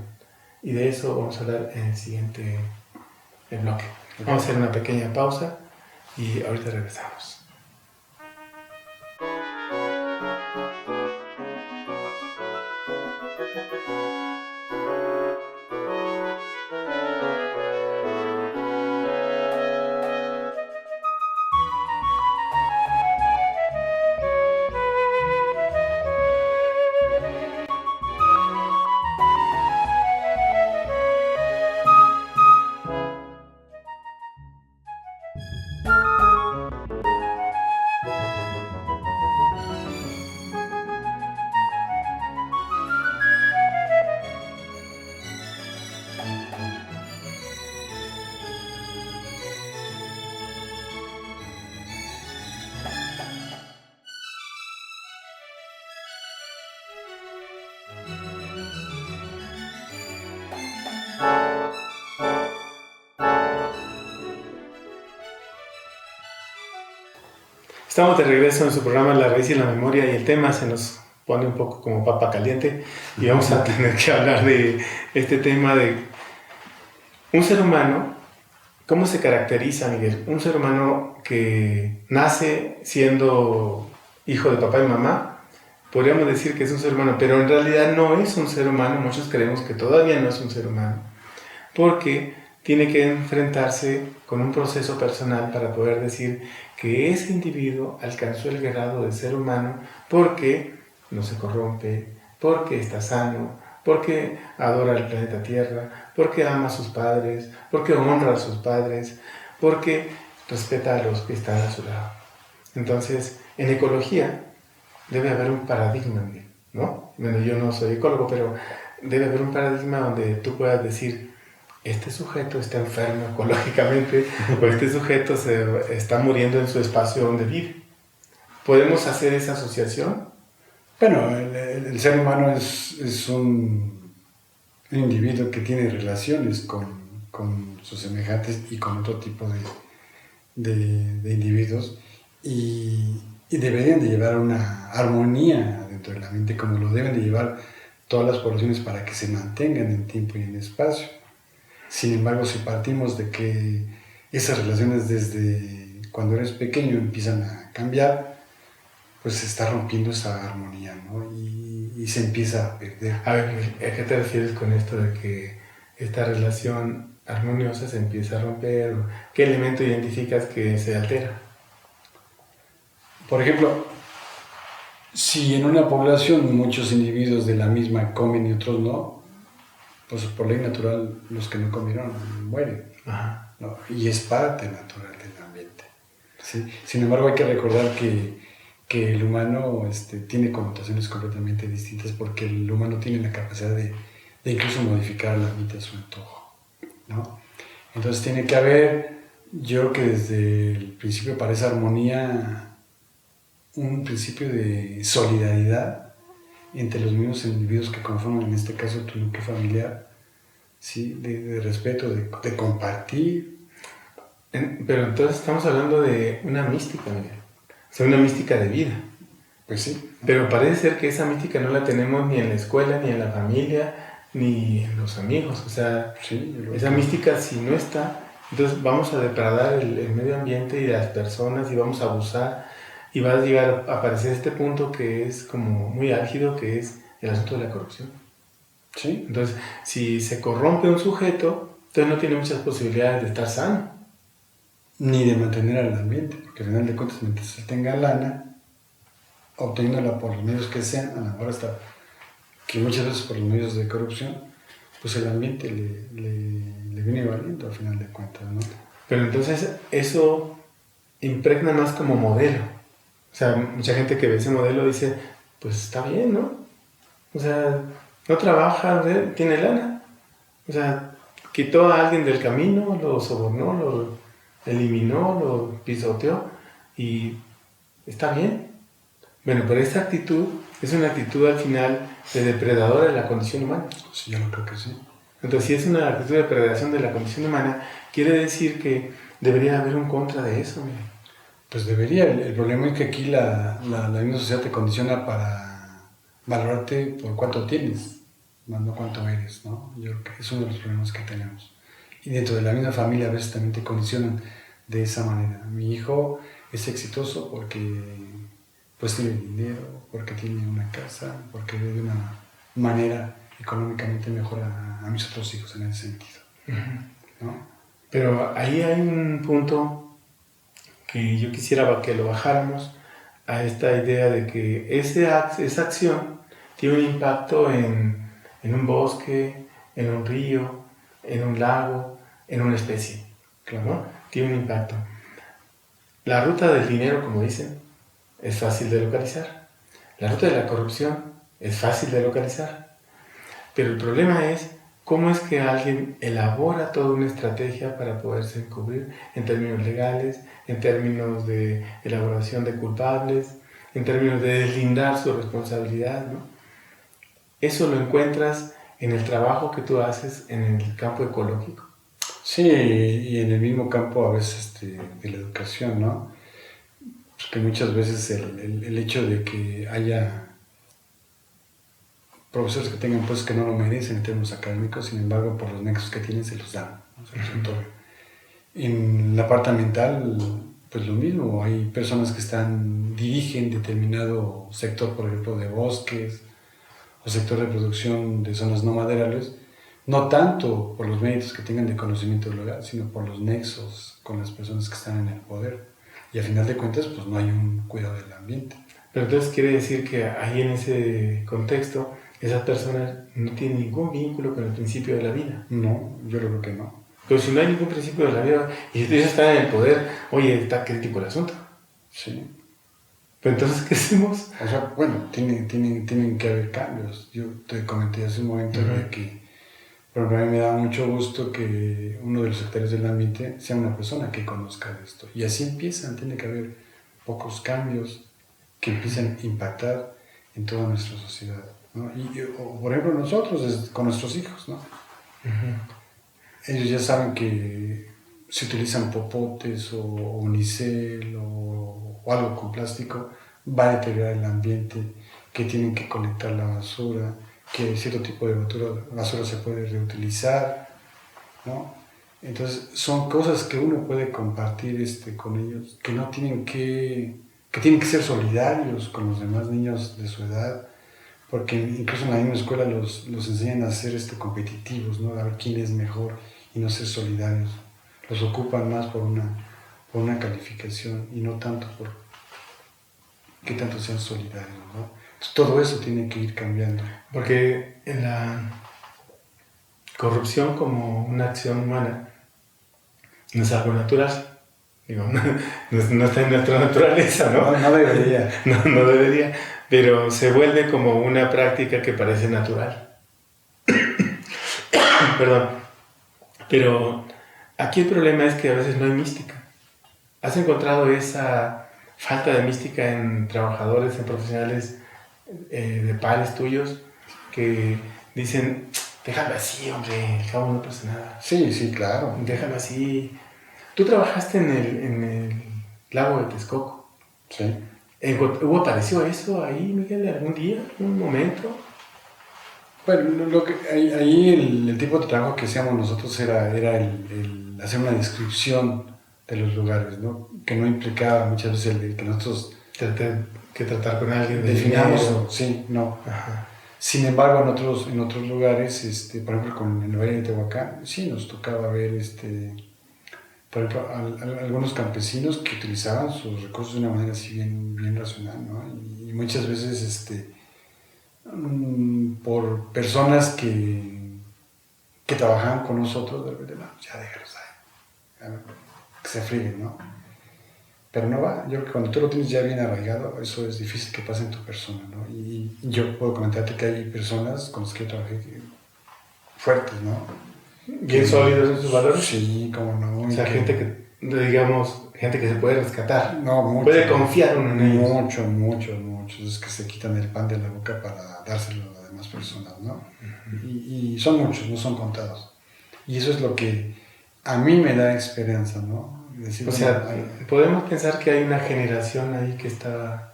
Speaker 1: Y de eso vamos a hablar en el siguiente bloque. Vamos a hacer una pequeña pausa y ahorita regresamos. Estamos de regreso en su programa La Raíz y la Memoria y el tema se nos pone un poco como papa caliente y vamos a tener que hablar de este tema de un ser humano. ¿Cómo se caracteriza, Miguel? Un ser humano que nace siendo hijo de papá y mamá, podríamos decir que es un ser humano, pero en realidad no es un ser humano. Muchos creemos que todavía no es un ser humano, porque tiene que enfrentarse con un proceso personal para poder decir que ese individuo alcanzó el grado de ser humano porque no se corrompe, porque está sano, porque adora el planeta Tierra, porque ama a sus padres, porque honra a sus padres, porque respeta a los que están a su lado. Entonces, en ecología debe haber un paradigma, ¿no? Bueno, yo no soy ecólogo, pero debe haber un paradigma donde tú puedas decir, este sujeto está enfermo ecológicamente o este sujeto se está muriendo en su espacio donde vive. ¿Podemos hacer esa asociación?
Speaker 2: Bueno, el ser humano es un individuo que tiene relaciones con sus semejantes y con otro tipo de individuos y deberían de llevar una armonía dentro de la mente como lo deben de llevar todas las poblaciones para que se mantengan en tiempo y en espacio. Sin embargo, si partimos de que esas relaciones desde cuando eres pequeño empiezan a cambiar, pues se está rompiendo esa armonía, ¿no? Y se empieza a perder.
Speaker 1: A ver, ¿a qué te refieres con esto de que esta relación armoniosa se empieza a romper? ¿Qué elemento identificas que se altera?
Speaker 2: Por ejemplo, si en una población muchos individuos de la misma comen y otros no, pues por ley natural los que no comieron mueren.
Speaker 1: Ajá.
Speaker 2: ¿No? Y es parte natural del ambiente. ¿Sí? Sin embargo, hay que recordar que el humano tiene connotaciones completamente distintas porque el humano tiene la capacidad de incluso modificar el ambiente a su antojo, ¿no? Entonces tiene que haber, yo creo que desde el principio para esa armonía, un principio de solidaridad entre los mismos individuos que conforman, en este caso, tu núcleo familiar, ¿sí? De respeto, de compartir.
Speaker 1: Pero entonces estamos hablando de una mística, Miguel. O sea, una mística de vida.
Speaker 2: Pues sí.
Speaker 1: Pero parece ser que esa mística no la tenemos ni en la escuela, ni en la familia, ni en los amigos. O sea,
Speaker 2: sí,
Speaker 1: esa mística si no está, entonces vamos a depredar el medio ambiente y las personas y vamos a abusar y va a llegar a aparecer este punto que es como muy álgido, que es el asunto de la corrupción.
Speaker 2: Sí.
Speaker 1: Entonces, si se corrompe un sujeto, entonces no tiene muchas posibilidades de estar sano.
Speaker 2: Ni de mantener al ambiente, porque al final de cuentas, mientras él tenga lana, obteniéndola por los medios que sean, a lo mejor hasta que muchas veces por los medios de corrupción, pues el ambiente le viene valiendo al final de cuentas, ¿no?
Speaker 1: Pero entonces eso impregna más como modelo. O sea, mucha gente que ve ese modelo dice, pues está bien, ¿no? O sea, no trabaja, tiene lana. O sea, quitó a alguien del camino, lo sobornó, lo eliminó, lo pisoteó y está bien. Bueno, pero esta actitud es una actitud al final de depredadora de la condición humana.
Speaker 2: Sí, yo lo creo que sí.
Speaker 1: Entonces, si es una actitud de depredación de la condición humana, quiere decir que debería haber un contra de eso. Mire.
Speaker 2: Pues debería. El problema es que aquí la misma sociedad te condiciona para valorarte por cuánto tienes, no cuánto eres, ¿no? Yo creo que es uno de los problemas que tenemos. Y dentro de la misma familia a veces también te condicionan de esa manera. Mi hijo es exitoso porque pues tiene dinero, porque tiene una casa, porque vive de una manera económicamente mejor a mis otros hijos en ese sentido, ¿no?
Speaker 1: Pero ahí hay un punto que yo quisiera que lo bajáramos a esta idea de que esa acción tiene un impacto en un bosque, en un río, en un lago, en una especie, ¿no? Tiene un impacto. La ruta del dinero, como dicen, es fácil de localizar. La ruta de la corrupción es fácil de localizar. Pero el problema es cómo es que alguien elabora toda una estrategia para poderse encubrir en términos legales, en términos de elaboración de culpables, en términos de deslindar su responsabilidad, ¿no? Eso lo encuentras en el trabajo que tú haces en el campo ecológico.
Speaker 2: Sí, y en el mismo campo a veces de la educación, ¿no? Porque muchas veces el hecho de que haya profesores que tengan puestos que no lo merecen en términos académicos, sin embargo, por los nexos que tienen se los dan, ¿no? Se los otorgan. En la parte ambiental, pues lo mismo, hay personas que dirigen determinado sector, por ejemplo, de bosques o sector de producción de zonas no maderables, no tanto por los méritos que tengan de conocimiento legal, sino por los nexos con las personas que están en el poder. Y a final de cuentas, pues no hay un cuidado del ambiente.
Speaker 1: Pero entonces quiere decir que ahí en ese contexto, esas personas no tienen ningún vínculo con el principio de la vida.
Speaker 2: No, yo creo que no.
Speaker 1: Pero si no hay ningún principio de la vida y ellos están en el poder, oye, está crítico el asunto.
Speaker 2: Sí.
Speaker 1: Pero entonces, ¿qué hacemos?
Speaker 2: O sea, bueno, tienen que haber cambios. Yo te comenté hace un momento de que, por ejemplo, a mí me da mucho gusto que uno de los secretarios del ambiente sea una persona que conozca de esto. Y así empiezan, tiene que haber pocos cambios que empiecen a impactar en toda nuestra sociedad, ¿no? O, por ejemplo, nosotros con nuestros hijos, ¿no? Ellos ya saben que si utilizan popotes o unicel o algo con plástico, va a deteriorar el ambiente, que tienen que colectar la basura, que cierto tipo de basura se puede reutilizar, ¿no? Entonces son cosas que uno puede compartir con ellos, que no tienen que tienen que ser solidarios con los demás niños de su edad, porque incluso en la misma escuela los enseñan a ser competitivos, ¿no? A ver quién es mejor y no ser solidarios. Los ocupan más por una calificación y no tanto por que tanto sean solidarios, ¿no? Entonces, todo eso tiene que ir cambiando.
Speaker 1: Porque en la corrupción como una acción humana no es algo natural. Digo, no está en nuestra naturaleza, ¿no?
Speaker 2: No debería.
Speaker 1: No debería, pero se vuelve como una práctica que parece natural. Perdón. Pero aquí el problema es que a veces no hay mística. ¿Has encontrado esa falta de mística en trabajadores, en profesionales de pares tuyos que dicen, déjalo así, hombre, al cabo no pasa nada?
Speaker 2: Sí, claro.
Speaker 1: Déjalo así. Tú trabajaste en el lago de Texcoco.
Speaker 2: Sí.
Speaker 1: ¿Apareció eso ahí, Miguel, algún día, un momento?
Speaker 2: Bueno, ahí el tipo de trabajo que hacíamos nosotros era el hacer una descripción de los lugares, ¿no? Que no implicaba muchas veces el que nosotros
Speaker 1: tratar con alguien de
Speaker 2: definamos, sí, no.
Speaker 1: Ajá.
Speaker 2: Sin embargo, en otros lugares, por ejemplo, en el Valle de Tehuacán, sí nos tocaba ver, por ejemplo, algunos campesinos que utilizaban sus recursos de una manera así bien racional, ¿no? Y muchas veces, por personas que trabajaban con nosotros, de repente, no, ya déjalos ahí, que se frieguen, ¿no? Pero no va, yo creo que cuando tú lo tienes ya bien arraigado, eso es difícil que pase en tu persona, ¿no? Y yo puedo comentarte que hay personas con las que yo trabajé fuertes, ¿no?
Speaker 1: Bien sólidos en sus valores.
Speaker 2: Sí, cómo no.
Speaker 1: O sea, gente que se puede rescatar.
Speaker 2: No, mucho.
Speaker 1: Puede confiar uno en ellos.
Speaker 2: Muchos. Es que se quitan el pan de la boca para dárselo a las demás personas, ¿no? Y son muchos, no son contados. Y eso es lo que a mí me da esperanza, ¿no? Decir,
Speaker 1: o sea, podemos pensar que hay una generación ahí que está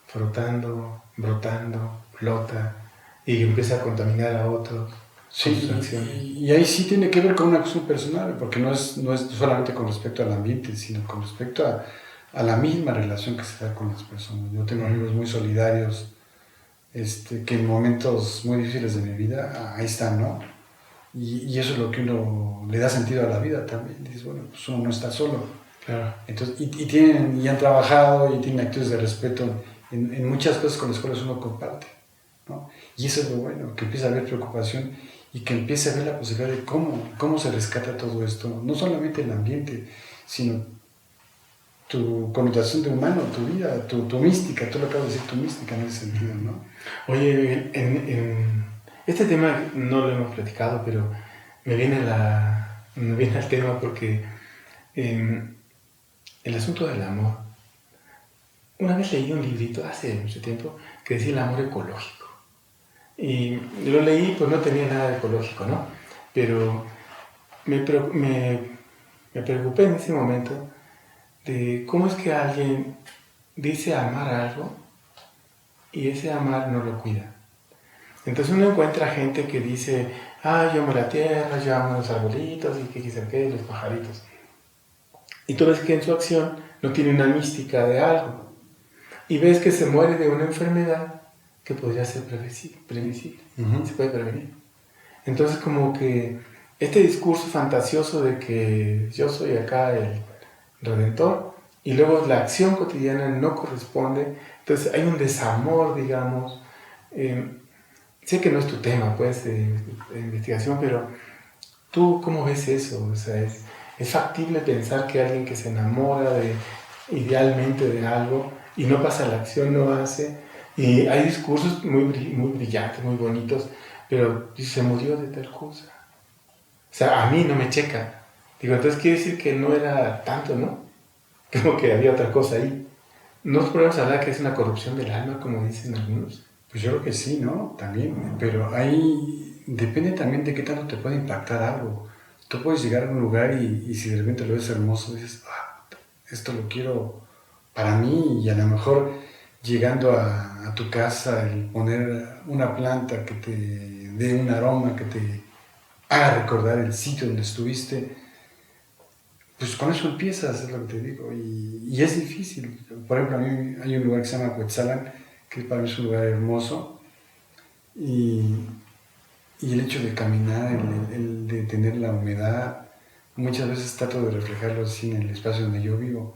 Speaker 1: frotando, brotando, flota y empieza a contaminar a otros.
Speaker 2: Sí, y ahí sí tiene que ver con una acción personal, porque no es solamente con respecto al ambiente, sino con respecto a la misma relación que se da con las personas. Yo tengo amigos muy solidarios, que en momentos muy difíciles de mi vida, ahí están, ¿no? Y eso es lo que uno le da sentido a la vida también. Dices, bueno, pues uno no está solo.
Speaker 1: Claro.
Speaker 2: Entonces, y han trabajado y tienen actitudes de respeto en muchas cosas con las cuales uno comparte, ¿no? Y eso es lo bueno, que empieza a haber preocupación y que empiece a ver la posibilidad de cómo se rescata todo esto. No solamente el ambiente, sino tu connotación de humano, tu vida, tu mística. Tú lo acabas de decir, tu mística en ese sentido, ¿no?
Speaker 1: Oye, en este tema no lo hemos platicado, pero me viene al tema porque el asunto del amor. Una vez leí un librito hace mucho tiempo que decía el amor ecológico. Y lo leí, pues no tenía nada de ecológico, ¿no? Pero me preocupé en ese momento de cómo es que alguien dice amar algo y ese amar no lo cuida. Entonces uno encuentra gente que dice, yo amo la tierra, yo amo los arbolitos y qué, los pajaritos. Y tú ves que en su acción no tiene una mística de algo. Y ves que se muere de una enfermedad que podría ser previsible, se puede prevenir. Entonces como que este discurso fantasioso de que yo soy acá el redentor y luego la acción cotidiana no corresponde Entonces hay un desamor, digamos. Sé que no es tu tema, pues, de investigación, pero ¿tú cómo ves eso? O sea, ¿es factible pensar que alguien que se enamora idealmente de algo y no pasa a la acción, no hace? Y hay discursos muy brillantes, muy bonitos, pero se murió de tal cosa. O sea, a mí no me checa. Digo, entonces quiere decir que no era tanto, ¿no? Como que había otra cosa ahí. ¿No podemos hablar que es una corrupción del alma, como dicen algunos?
Speaker 2: Pues yo creo que sí, ¿no? También, pero ahí depende también de qué tanto te puede impactar algo. Tú puedes llegar a un lugar y si de repente lo ves hermoso, dices, esto lo quiero para mí, y a lo mejor llegando a tu casa, el poner una planta que te dé un aroma, que te haga recordar el sitio donde estuviste, pues con eso empiezas, es lo que te digo, y es difícil. Por ejemplo, a mí hay un lugar que se llama Cuetzalan, que para mí es un lugar hermoso, y, y el hecho de caminar, el de tener la humedad, muchas veces trato de reflejarlo así en el espacio donde yo vivo,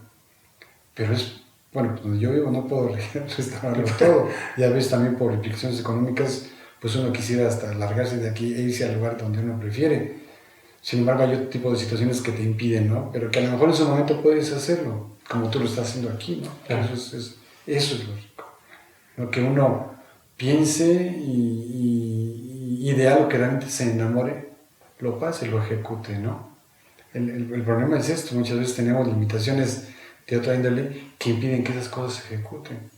Speaker 2: pero es, bueno, pues donde yo vivo no puedo restaurarlo todo, ya ves, también por implicaciones económicas, pues uno quisiera hasta largarse de aquí e irse al lugar donde uno prefiere. Sin embargo, hay otro tipo de situaciones que te impiden, ¿no? Pero que a lo mejor en ese momento puedes hacerlo, como tú lo estás haciendo aquí, ¿no? Claro. Eso es lo rico, ¿no? Que uno piense y de algo que realmente se enamore, lo pase, lo ejecute, ¿no? El problema es esto, muchas veces tenemos limitaciones de otra índole que impiden que esas cosas se ejecuten.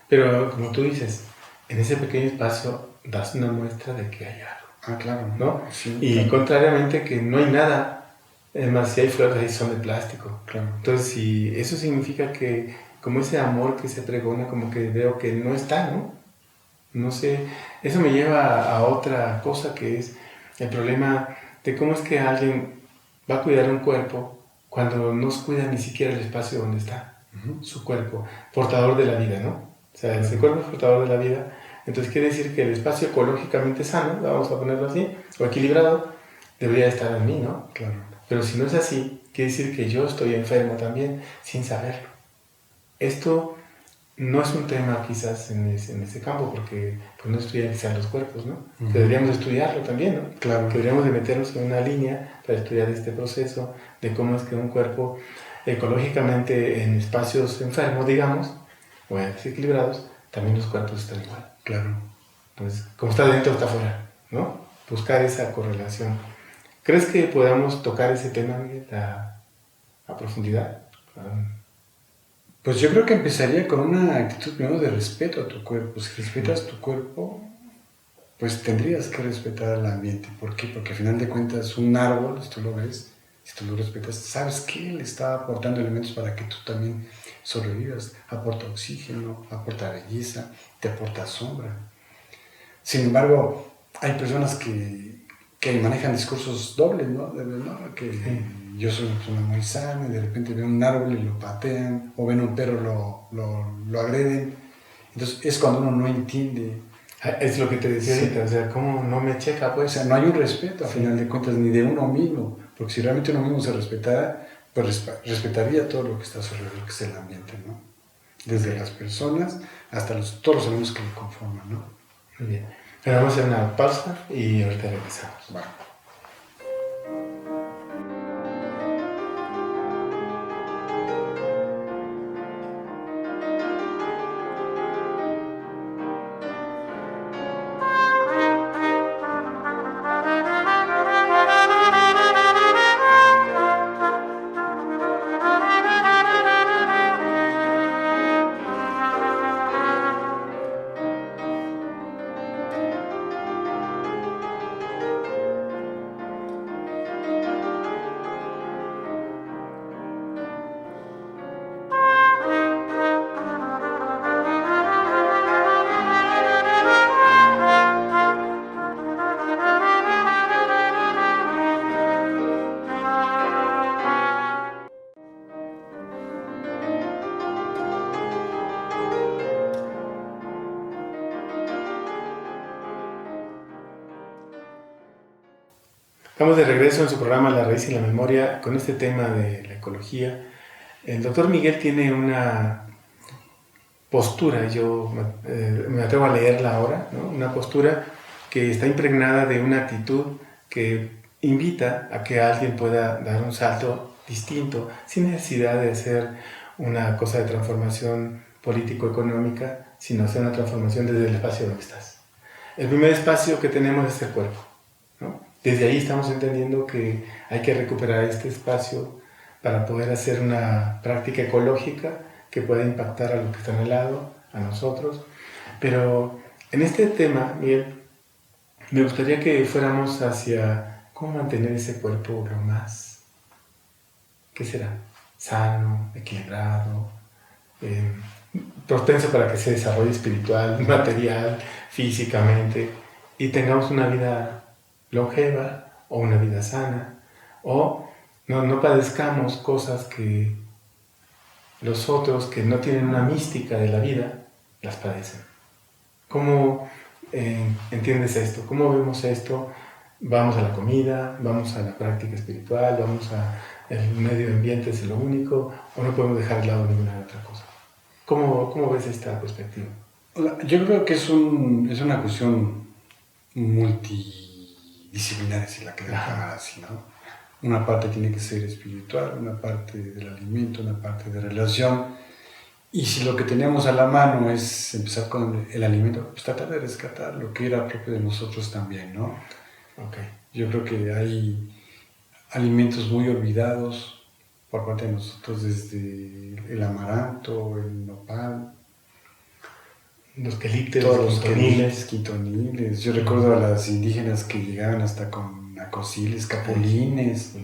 Speaker 1: Pero como tú dices, en ese pequeño espacio das una muestra de que hay algo.
Speaker 2: Ah, claro.
Speaker 1: ¿No?
Speaker 2: Sí,
Speaker 1: y
Speaker 2: claro.
Speaker 1: Contrariamente que no hay nada, es más, si hay flores ahí son de plástico.
Speaker 2: Claro.
Speaker 1: Entonces, si eso significa que como ese amor que se pregona, como que veo que no está, ¿no? No sé, eso me lleva a otra cosa que es el problema de cómo es que alguien va a cuidar un cuerpo cuando no se cuida ni siquiera el espacio donde está su cuerpo, portador de la vida, ¿no? O sea, ese cuerpo es portador de la vida. Entonces quiere decir que el espacio ecológicamente sano, vamos a ponerlo así, o equilibrado, debería estar en mí, ¿no?
Speaker 2: Claro.
Speaker 1: Pero si no es así, quiere decir que yo estoy enfermo también, sin saberlo. Esto no es un tema quizás en ese campo, porque pues, no estudian quizás los cuerpos, ¿no? Deberíamos estudiarlo también, ¿no?
Speaker 2: Claro.
Speaker 1: Que deberíamos de meternos en una línea para estudiar este proceso de cómo es que un cuerpo ecológicamente en espacios enfermos, digamos, o desequilibrados, también los cuerpos están igual.
Speaker 2: Claro.
Speaker 1: Entonces, como está dentro, está fuera, ¿no? Buscar esa correlación. ¿Crees que podamos tocar ese tema, Miguel, a profundidad?
Speaker 2: Pues yo creo que empezaría con una actitud primero de respeto a tu cuerpo. Si respetas tu cuerpo, pues tendrías que respetar al ambiente. ¿Por qué? Porque al final de cuentas un árbol, si tú lo ves, si tú lo respetas, sabes que él está aportando elementos para que tú también sobrevivas. Aporta oxígeno, aporta belleza, te aporta sombra. Sin embargo, hay personas que manejan discursos dobles, ¿no? Que yo soy una persona muy sana y de repente ven un árbol y lo patean, o ven un perro lo agreden. Entonces es cuando uno no entiende.
Speaker 1: Es lo que te decía ahorita, o sea, ¿cómo no me checa? Pues?
Speaker 2: O sea, no hay un respeto a final de cuentas, ni de uno mismo, porque si realmente uno mismo se respetara, pues respetaría todo lo que está alrededor, que es el ambiente, ¿no? Desde las personas hasta todos los elementos que lo conforman, ¿no?
Speaker 1: Muy bien. Pero vamos a hacer una pausa y ahorita regresamos.
Speaker 2: Bueno.
Speaker 1: Estamos de regreso en su programa La Raíz y la Memoria con este tema de la ecología. El doctor Miguel tiene una postura, yo me atrevo a leerla ahora, ¿no? Una postura que está impregnada de una actitud que invita a que alguien pueda dar un salto distinto, sin necesidad de ser una cosa de transformación político-económica, sino hacer una transformación desde el espacio donde estás. El primer espacio que tenemos es el cuerpo, ¿no? Desde ahí estamos entendiendo que hay que recuperar este espacio para poder hacer una práctica ecológica que pueda impactar a los que están al lado, a nosotros. Pero en este tema, Miguel, me gustaría que fuéramos hacia cómo mantener ese cuerpo lo más, ¿qué será? Sano, equilibrado, eh, propenso para que se desarrolle espiritual, material, físicamente, y tengamos una vida longeva o una vida sana, o no padezcamos cosas que los otros que no tienen una mística de la vida las padecen. ¿Cómo entiendes esto? ¿Cómo vemos esto? Vamos a la comida, vamos a la práctica espiritual, vamos al medio ambiente, es lo único, o no podemos dejar de lado ninguna otra cosa. ¿Cómo ves esta perspectiva?
Speaker 2: Yo creo que es una cuestión multidisciplinaria, si la queremos llamar así, ¿no? Una parte tiene que ser espiritual, una parte del alimento, una parte de relación. Y si lo que tenemos a la mano es empezar con el alimento, pues tratar de rescatar lo que era propio de nosotros también, ¿no?
Speaker 1: Okay.
Speaker 2: Yo creo que hay alimentos muy olvidados por parte de nosotros, desde el amaranto, el nopal,
Speaker 1: los quelípteros,
Speaker 2: todos los quintoniles. Yo recuerdo a las indígenas que llegaban hasta con acosiles, capulines,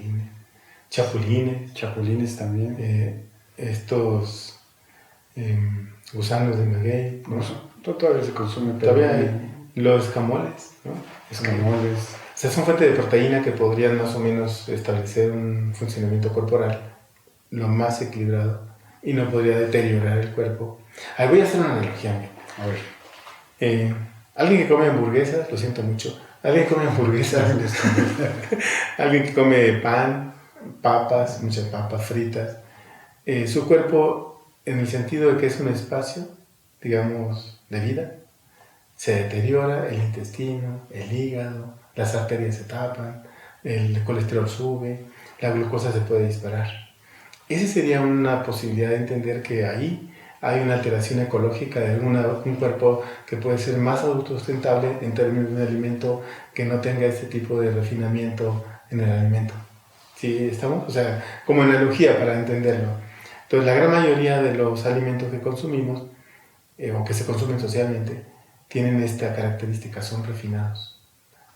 Speaker 2: chapulines también.
Speaker 1: Estos gusanos de maguey, ¿no?
Speaker 2: Todavía se consume, pero
Speaker 1: todavía hay los escamoles, ¿no?
Speaker 2: Escamoles.
Speaker 1: O sea, son fuente de proteína que podrían más o menos establecer un funcionamiento corporal lo más equilibrado y no podría deteriorar el cuerpo. Ahí voy a hacer una analogía, amigo.
Speaker 2: A ver.
Speaker 1: Alguien que come hamburguesas, lo siento mucho, alguien que come hamburguesas, alguien que come pan, papas, muchas papas fritas, su cuerpo, en el sentido de que es un espacio, digamos, de vida, se deteriora, el intestino, el hígado, las arterias se tapan, el colesterol sube, la glucosa se puede disparar. Esa sería una posibilidad de entender que ahí hay una alteración ecológica de un cuerpo que puede ser más autosustentable en términos de un alimento que no tenga este tipo de refinamiento en el alimento. ¿Sí estamos? O sea, como analogía para entenderlo. Entonces, la gran mayoría de los alimentos que consumimos, o que se consumen socialmente, tienen esta característica, son refinados.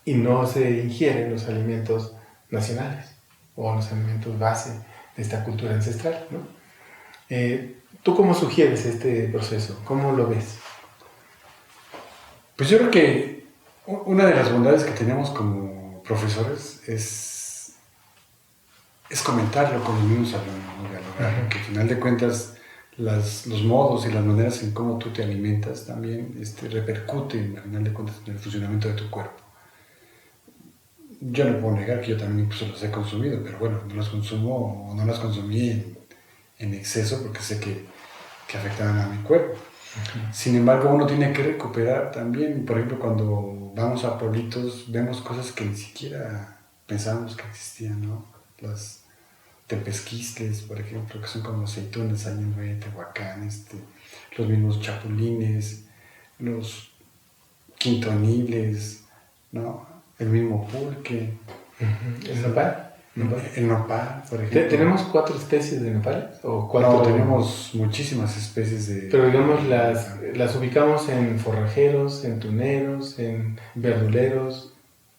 Speaker 1: Y no se ingieren los alimentos nacionales, o los alimentos base de esta cultura ancestral, ¿no? ¿Tú cómo sugieres este proceso? ¿Cómo lo ves?
Speaker 2: Pues yo creo que una de las bondades que tenemos como profesores es comentarlo con los mismos alumnos, dialogar, que al final de cuentas los modos y las maneras en cómo tú te alimentas también repercuten al final de cuentas en el funcionamiento de tu cuerpo. Yo no puedo negar que yo también pues, los he consumido, pero bueno, no los consumo o no las consumí en exceso porque sé que afectaban a mi cuerpo. Sin embargo, uno tiene que recuperar también. Por ejemplo, cuando vamos a pueblitos, vemos cosas que ni siquiera pensábamos que existían, ¿no? Las tepesquistles, por ejemplo, que son como aceitunas ahí en Tehuacán, los mismos chapulines, los quintoniles, ¿no? El mismo pulque.
Speaker 1: ¿El nopal?
Speaker 2: El nopal, por ejemplo.
Speaker 1: ¿Tenemos 4 especies de nopales? ¿O 4?
Speaker 2: No, tenemos muchísimas especies de...
Speaker 1: Pero digamos, las ubicamos en forrajeros, en tuneros, en verduleros.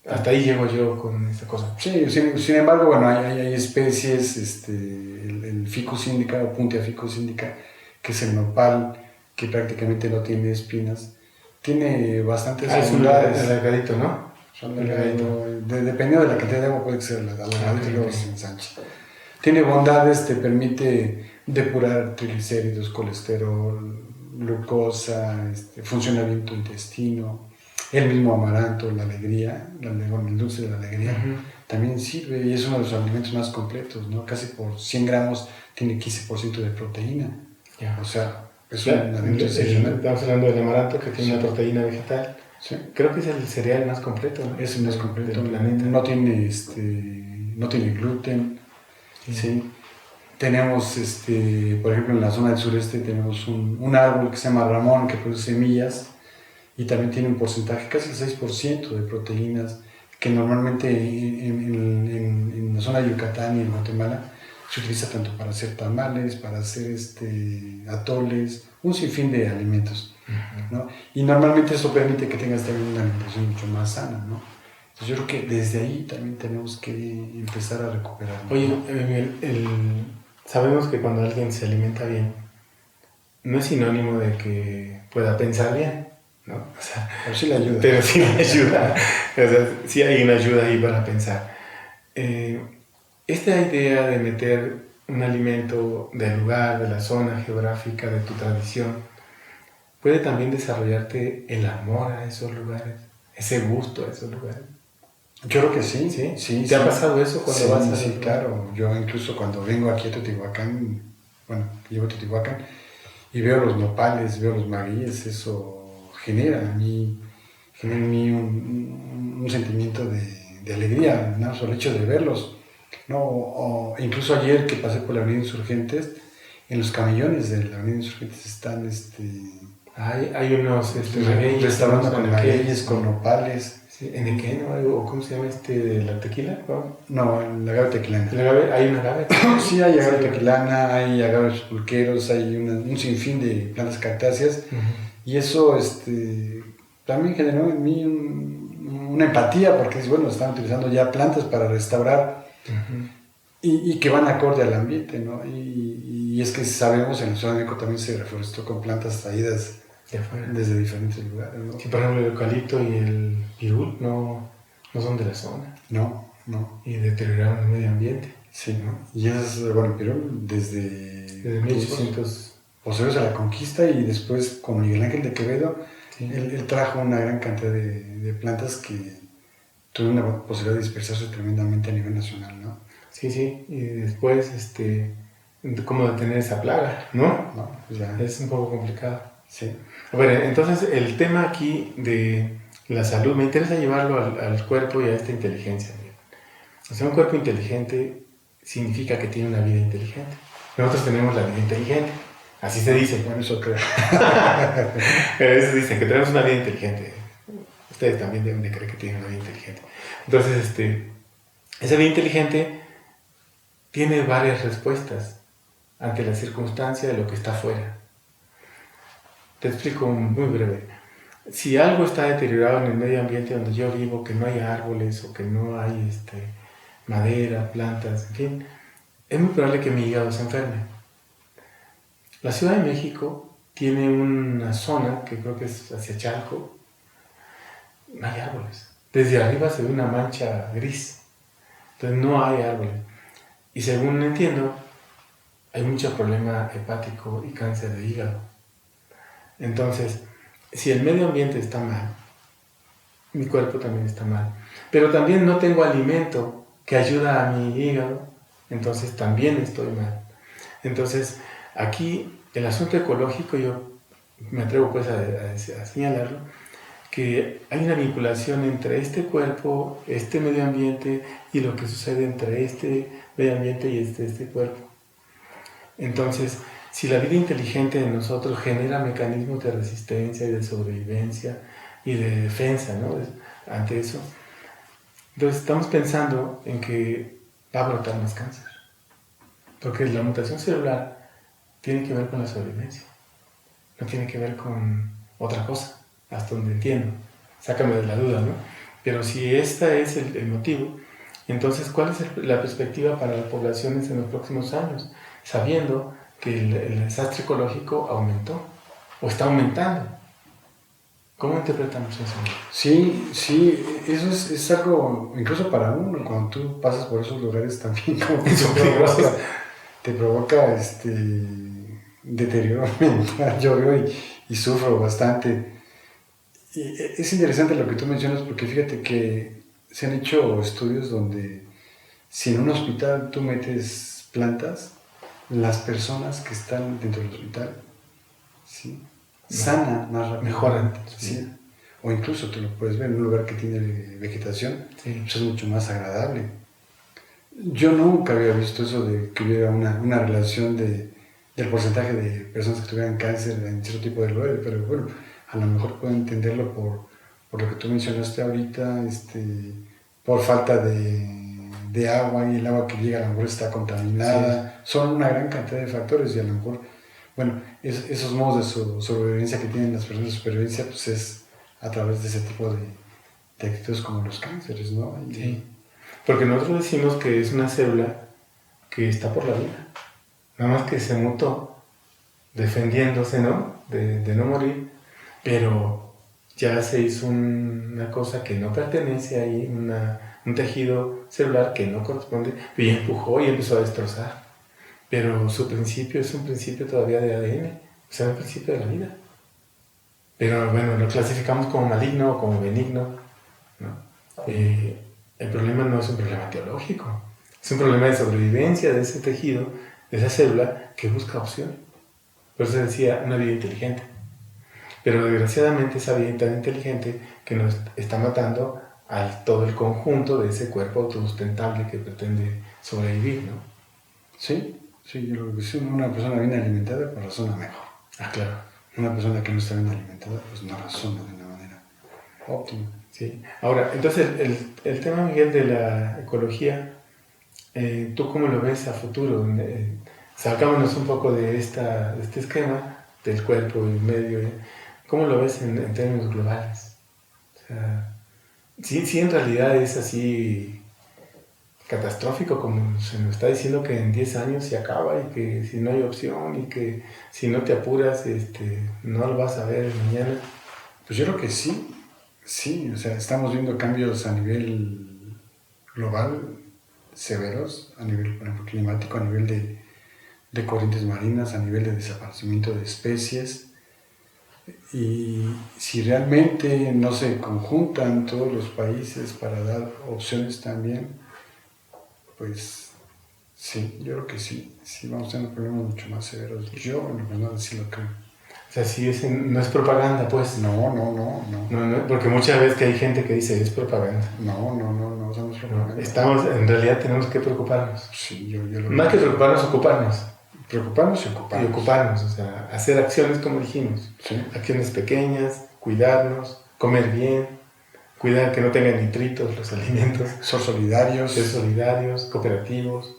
Speaker 1: Hasta ahí llego yo con esta cosa.
Speaker 2: Sí, sin embargo, bueno, hay especies, el Ficus indica o Puntia ficus indica, que es el nopal, que prácticamente no tiene espinas. Tiene bastantes bondades.
Speaker 1: Es un alargadito, ¿no?
Speaker 2: Dependiendo de la cantidad de agua puede ser alargadito y luego se ensancha. Tiene bondades, te permite depurar triglicéridos, colesterol, glucosa, funciona bien tu intestino. El mismo amaranto, la alegría, el dulce de la alegría, también sirve y es uno de los alimentos más completos, ¿no? Casi por 100 gramos tiene 15% de proteína. O sea, Es
Speaker 1: Claro,
Speaker 2: un alimento excepcional.
Speaker 1: estamos hablando del amaranto, que tiene
Speaker 2: Sí.
Speaker 1: una proteína vegetal.
Speaker 2: Sí.
Speaker 1: Creo que es el cereal más completo, ¿no?
Speaker 2: Es el más completo.
Speaker 1: Del planeta.
Speaker 2: No tiene, no tiene gluten.
Speaker 1: Sí.
Speaker 2: Sí. Tenemos, por ejemplo, en la zona del sureste tenemos un árbol que se llama ramón, que produce semillas y también tiene un porcentaje, casi el 6% de proteínas, que normalmente en la zona de Yucatán y en Guatemala se utiliza tanto para hacer tamales, para hacer atoles, un sinfín de alimentos, ¿no? Y normalmente eso permite que tengas también una alimentación mucho más sana, ¿no? Entonces yo creo que desde ahí también tenemos que empezar a recuperar, ¿no?
Speaker 1: Oye, sabemos que cuando alguien se alimenta bien, no es sinónimo de que pueda pensar bien, ¿no? O sea,
Speaker 2: pero sí le ayuda.
Speaker 1: Pero sí le ayuda. O sea, sí hay una ayuda ahí para pensar. Esta idea de meter un alimento del lugar, de la zona geográfica, de tu tradición, puede también desarrollarte el amor a esos lugares, ese gusto a esos lugares.
Speaker 2: Yo creo que sí.
Speaker 1: ¿Sí? ¿Te ha pasado eso cuando vas a...?
Speaker 2: Sí, claro. Yo incluso cuando vengo aquí a Teotihuacán, llego a Teotihuacán y veo los nopales, veo los magueyes, eso genera en mí un sentimiento de alegría, ¿no? Solo el hecho de verlos, ¿no? O incluso ayer que pasé por la Avenida Insurgentes, en los camellones de la Avenida Insurgentes están
Speaker 1: hay unos
Speaker 2: magueyes, restaurantes con magueyes, con nopales.
Speaker 1: Sí, ¿en Equén o cómo se llama la tequila?
Speaker 2: No, en la agave tequilana.
Speaker 1: ¿Hay una agave?
Speaker 2: Sí, hay agave tequilana, hay agaves pulqueros, hay un sinfín de plantas cactáceas. Y eso también generó en mí una empatía, porque bueno, están utilizando ya plantas para restaurar y que van acorde al ambiente, ¿no? Y es que sabemos, en el Ciudad de México también se reforestó con plantas traídas desde diferentes lugares, ¿no?
Speaker 1: Sí, por ejemplo, el eucalipto y el pirul no son de la zona.
Speaker 2: No.
Speaker 1: Y deterioraron el medio ambiente.
Speaker 2: Sí, ¿no? Y el pirul desde
Speaker 1: 1800...
Speaker 2: posteriores a la conquista, y después con Miguel Ángel de Quevedo, sí. Él trajo una gran cantidad de plantas que tuvieron la posibilidad de dispersarse tremendamente a nivel nacional, ¿no?
Speaker 1: Sí, y después, cómo detener esa plaga, ¿no?
Speaker 2: No, pues ya.
Speaker 1: Es un poco complicado.
Speaker 2: Sí.
Speaker 1: A ver, entonces el tema aquí de la salud, me interesa llevarlo al cuerpo y a esta inteligencia. O sea, un cuerpo inteligente significa que tiene una vida inteligente. Nosotros tenemos la vida inteligente, así se dice.
Speaker 2: Bueno, eso creo.
Speaker 1: Eso dice, que tenemos una vida inteligente. Ustedes también deben de creer que tienen una vida inteligente. Entonces, esa vida inteligente tiene varias respuestas ante la circunstancia de lo que está afuera. Te explico muy breve. Si algo está deteriorado en el medio ambiente donde yo vivo, que no hay árboles o que no hay madera, plantas, en fin, es muy probable que mi hígado se enferme. La Ciudad de México tiene una zona que creo que es hacia Chalco, no hay árboles. Desde arriba se ve una mancha gris, entonces no hay árboles. Y según entiendo, hay mucho problema hepático y cáncer de hígado. Entonces, si el medio ambiente está mal, mi cuerpo también está mal. Pero también no tengo alimento que ayuda a mi hígado, entonces también estoy mal. Entonces, aquí el asunto ecológico, yo me atrevo pues a señalarlo, que hay una vinculación entre este cuerpo, este medio ambiente y lo que sucede entre este medio ambiente y este cuerpo. Entonces, si la vida inteligente de nosotros genera mecanismos de resistencia y de sobrevivencia y de defensa, ¿no?, ante eso, entonces estamos pensando en que va a brotar más cáncer. Porque la mutación celular tiene que ver con la sobrevivencia, no tiene que ver con otra cosa, hasta donde entiendo. Sácame de la duda, ¿no? Pero si este es el motivo, entonces, ¿cuál es la perspectiva para las poblaciones en los próximos años? Sabiendo que el desastre ecológico aumentó o está aumentando. ¿Cómo interpretamos eso?
Speaker 2: Sí, eso es algo, incluso para uno, cuando tú pasas por esos lugares también, como que te provoca deterioro mental. Yo veo y sufro bastante. Y es interesante lo que tú mencionas, porque fíjate que se han hecho estudios donde si en un hospital tú metes plantas, las personas que están dentro del hospital ¿sí? Sana más rápido.
Speaker 1: Mejoran.
Speaker 2: Sí. O incluso tú lo puedes ver en un lugar que tiene vegetación,
Speaker 1: Sí.
Speaker 2: pues es mucho más agradable. Yo nunca había visto eso de que hubiera una relación del porcentaje de personas que tuvieran cáncer en cierto tipo de lugares, pero bueno, a lo mejor puedo entenderlo por lo que tú mencionaste ahorita, por falta de agua, y el agua que llega a lo mejor está contaminada. Sí. Son una gran cantidad de factores, y a lo mejor, bueno, esos modos de sobrevivencia que tienen las personas de supervivencia, pues es a través de ese tipo de actitudes como los cánceres, ¿no?
Speaker 1: Sí. Porque nosotros decimos que es una célula que está por la vida, nada más que se mutó defendiéndose, ¿no? De no morir, pero ya se hizo una cosa que no pertenece ahí, un tejido celular que no corresponde, y empujó y empezó a destrozar. Pero su principio es un principio todavía de ADN, o sea, un principio de la vida. Pero bueno, lo clasificamos como maligno o como benigno, ¿no? El problema no es un problema teológico, es un problema de sobrevivencia de ese tejido, de esa célula que busca opción. Por eso decía, una vida inteligente. Pero desgraciadamente esa vida tan inteligente que nos está matando a todo el conjunto de ese cuerpo autosustentable que pretende sobrevivir, ¿no?
Speaker 2: Sí, yo creo que si una persona bien alimentada, pues razona mejor.
Speaker 1: Ah, claro.
Speaker 2: Una persona que no está bien alimentada, pues no razona de una manera óptima.
Speaker 1: Sí. Ahora, entonces el tema, Miguel, de la ecología, ¿tú cómo lo ves a futuro? Sacámonos un poco de este esquema del cuerpo y el medio. ¿Cómo lo ves en términos globales? O sea, sí en realidad es así catastrófico, como se nos está diciendo que en 10 años se acaba, y que si no hay opción, y que si no te apuras, no lo vas a ver mañana.
Speaker 2: Pues yo creo que sí. Sí, o sea, estamos viendo cambios a nivel global severos, a nivel, por ejemplo, climático, a nivel de corrientes marinas, a nivel de desaparecimiento de especies. Y si realmente no se conjuntan todos los países para dar opciones también, pues sí, yo creo que sí vamos a tener problemas mucho más severos. Yo, en lo personal, sí lo creo.
Speaker 1: O sea, sí no es propaganda, pues.
Speaker 2: No,
Speaker 1: porque muchas veces que hay gente que dice es propaganda.
Speaker 2: No, somos propaganda.
Speaker 1: No, en realidad tenemos que preocuparnos.
Speaker 2: Sí, yo lo
Speaker 1: Más que preocuparnos, ocuparnos.
Speaker 2: Preocuparnos y ocuparnos.
Speaker 1: Y ocuparnos, o sea, hacer acciones como dijimos.
Speaker 2: Sí.
Speaker 1: Acciones pequeñas, cuidarnos, comer bien, cuidar que no tengan nitritos los alimentos.
Speaker 2: Ser solidarios,
Speaker 1: cooperativos.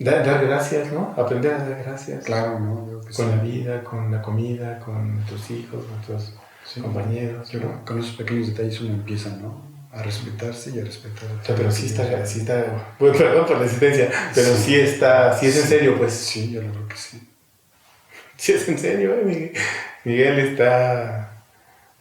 Speaker 1: Dar gracias, ¿no? Aprender a dar gracias.
Speaker 2: Claro, ¿no?
Speaker 1: Con la vida, con la comida, con nuestros hijos, nuestros compañeros.
Speaker 2: Yo creo que con esos pequeños detalles uno empieza, ¿no? A respetarse y a respetar.
Speaker 1: O sea, pero sí está, bueno, perdón por la insistencia, pero sí es en serio, pues.
Speaker 2: Sí, yo creo que sí.
Speaker 1: Sí es en serio, Miguel está...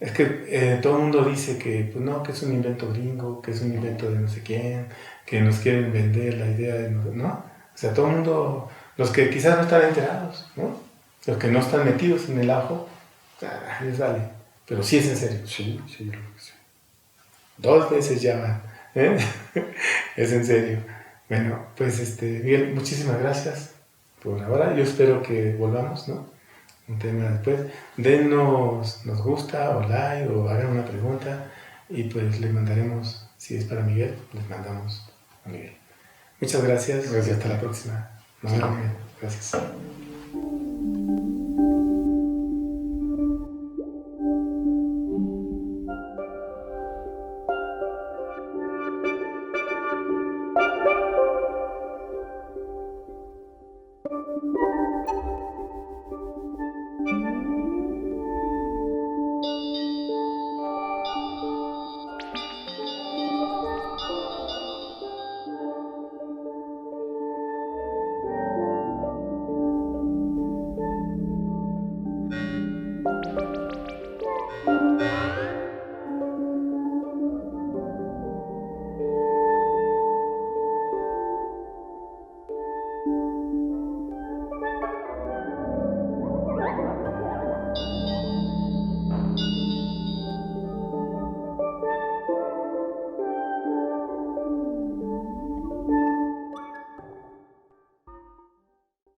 Speaker 1: Es que todo el mundo dice que, pues no, que es un invento gringo, que es un invento de no sé quién, que nos quieren vender la idea de... ¿no? O sea, todo el mundo, los que quizás no están enterados, ¿no? Los que no están metidos en el ajo, les vale. Pero sí es en serio.
Speaker 2: Sí, yo creo que sí.
Speaker 1: 2 veces ya van, ¿eh? Es en serio. Bueno, pues Miguel, muchísimas gracias por ahora. Yo espero que volvamos, ¿no? Un tema después. Dennos nos gusta o like o hagan una pregunta y pues les mandaremos, si es para Miguel, les mandamos a Miguel. Muchas gracias y hasta la próxima.
Speaker 2: Sí.
Speaker 1: Gracias.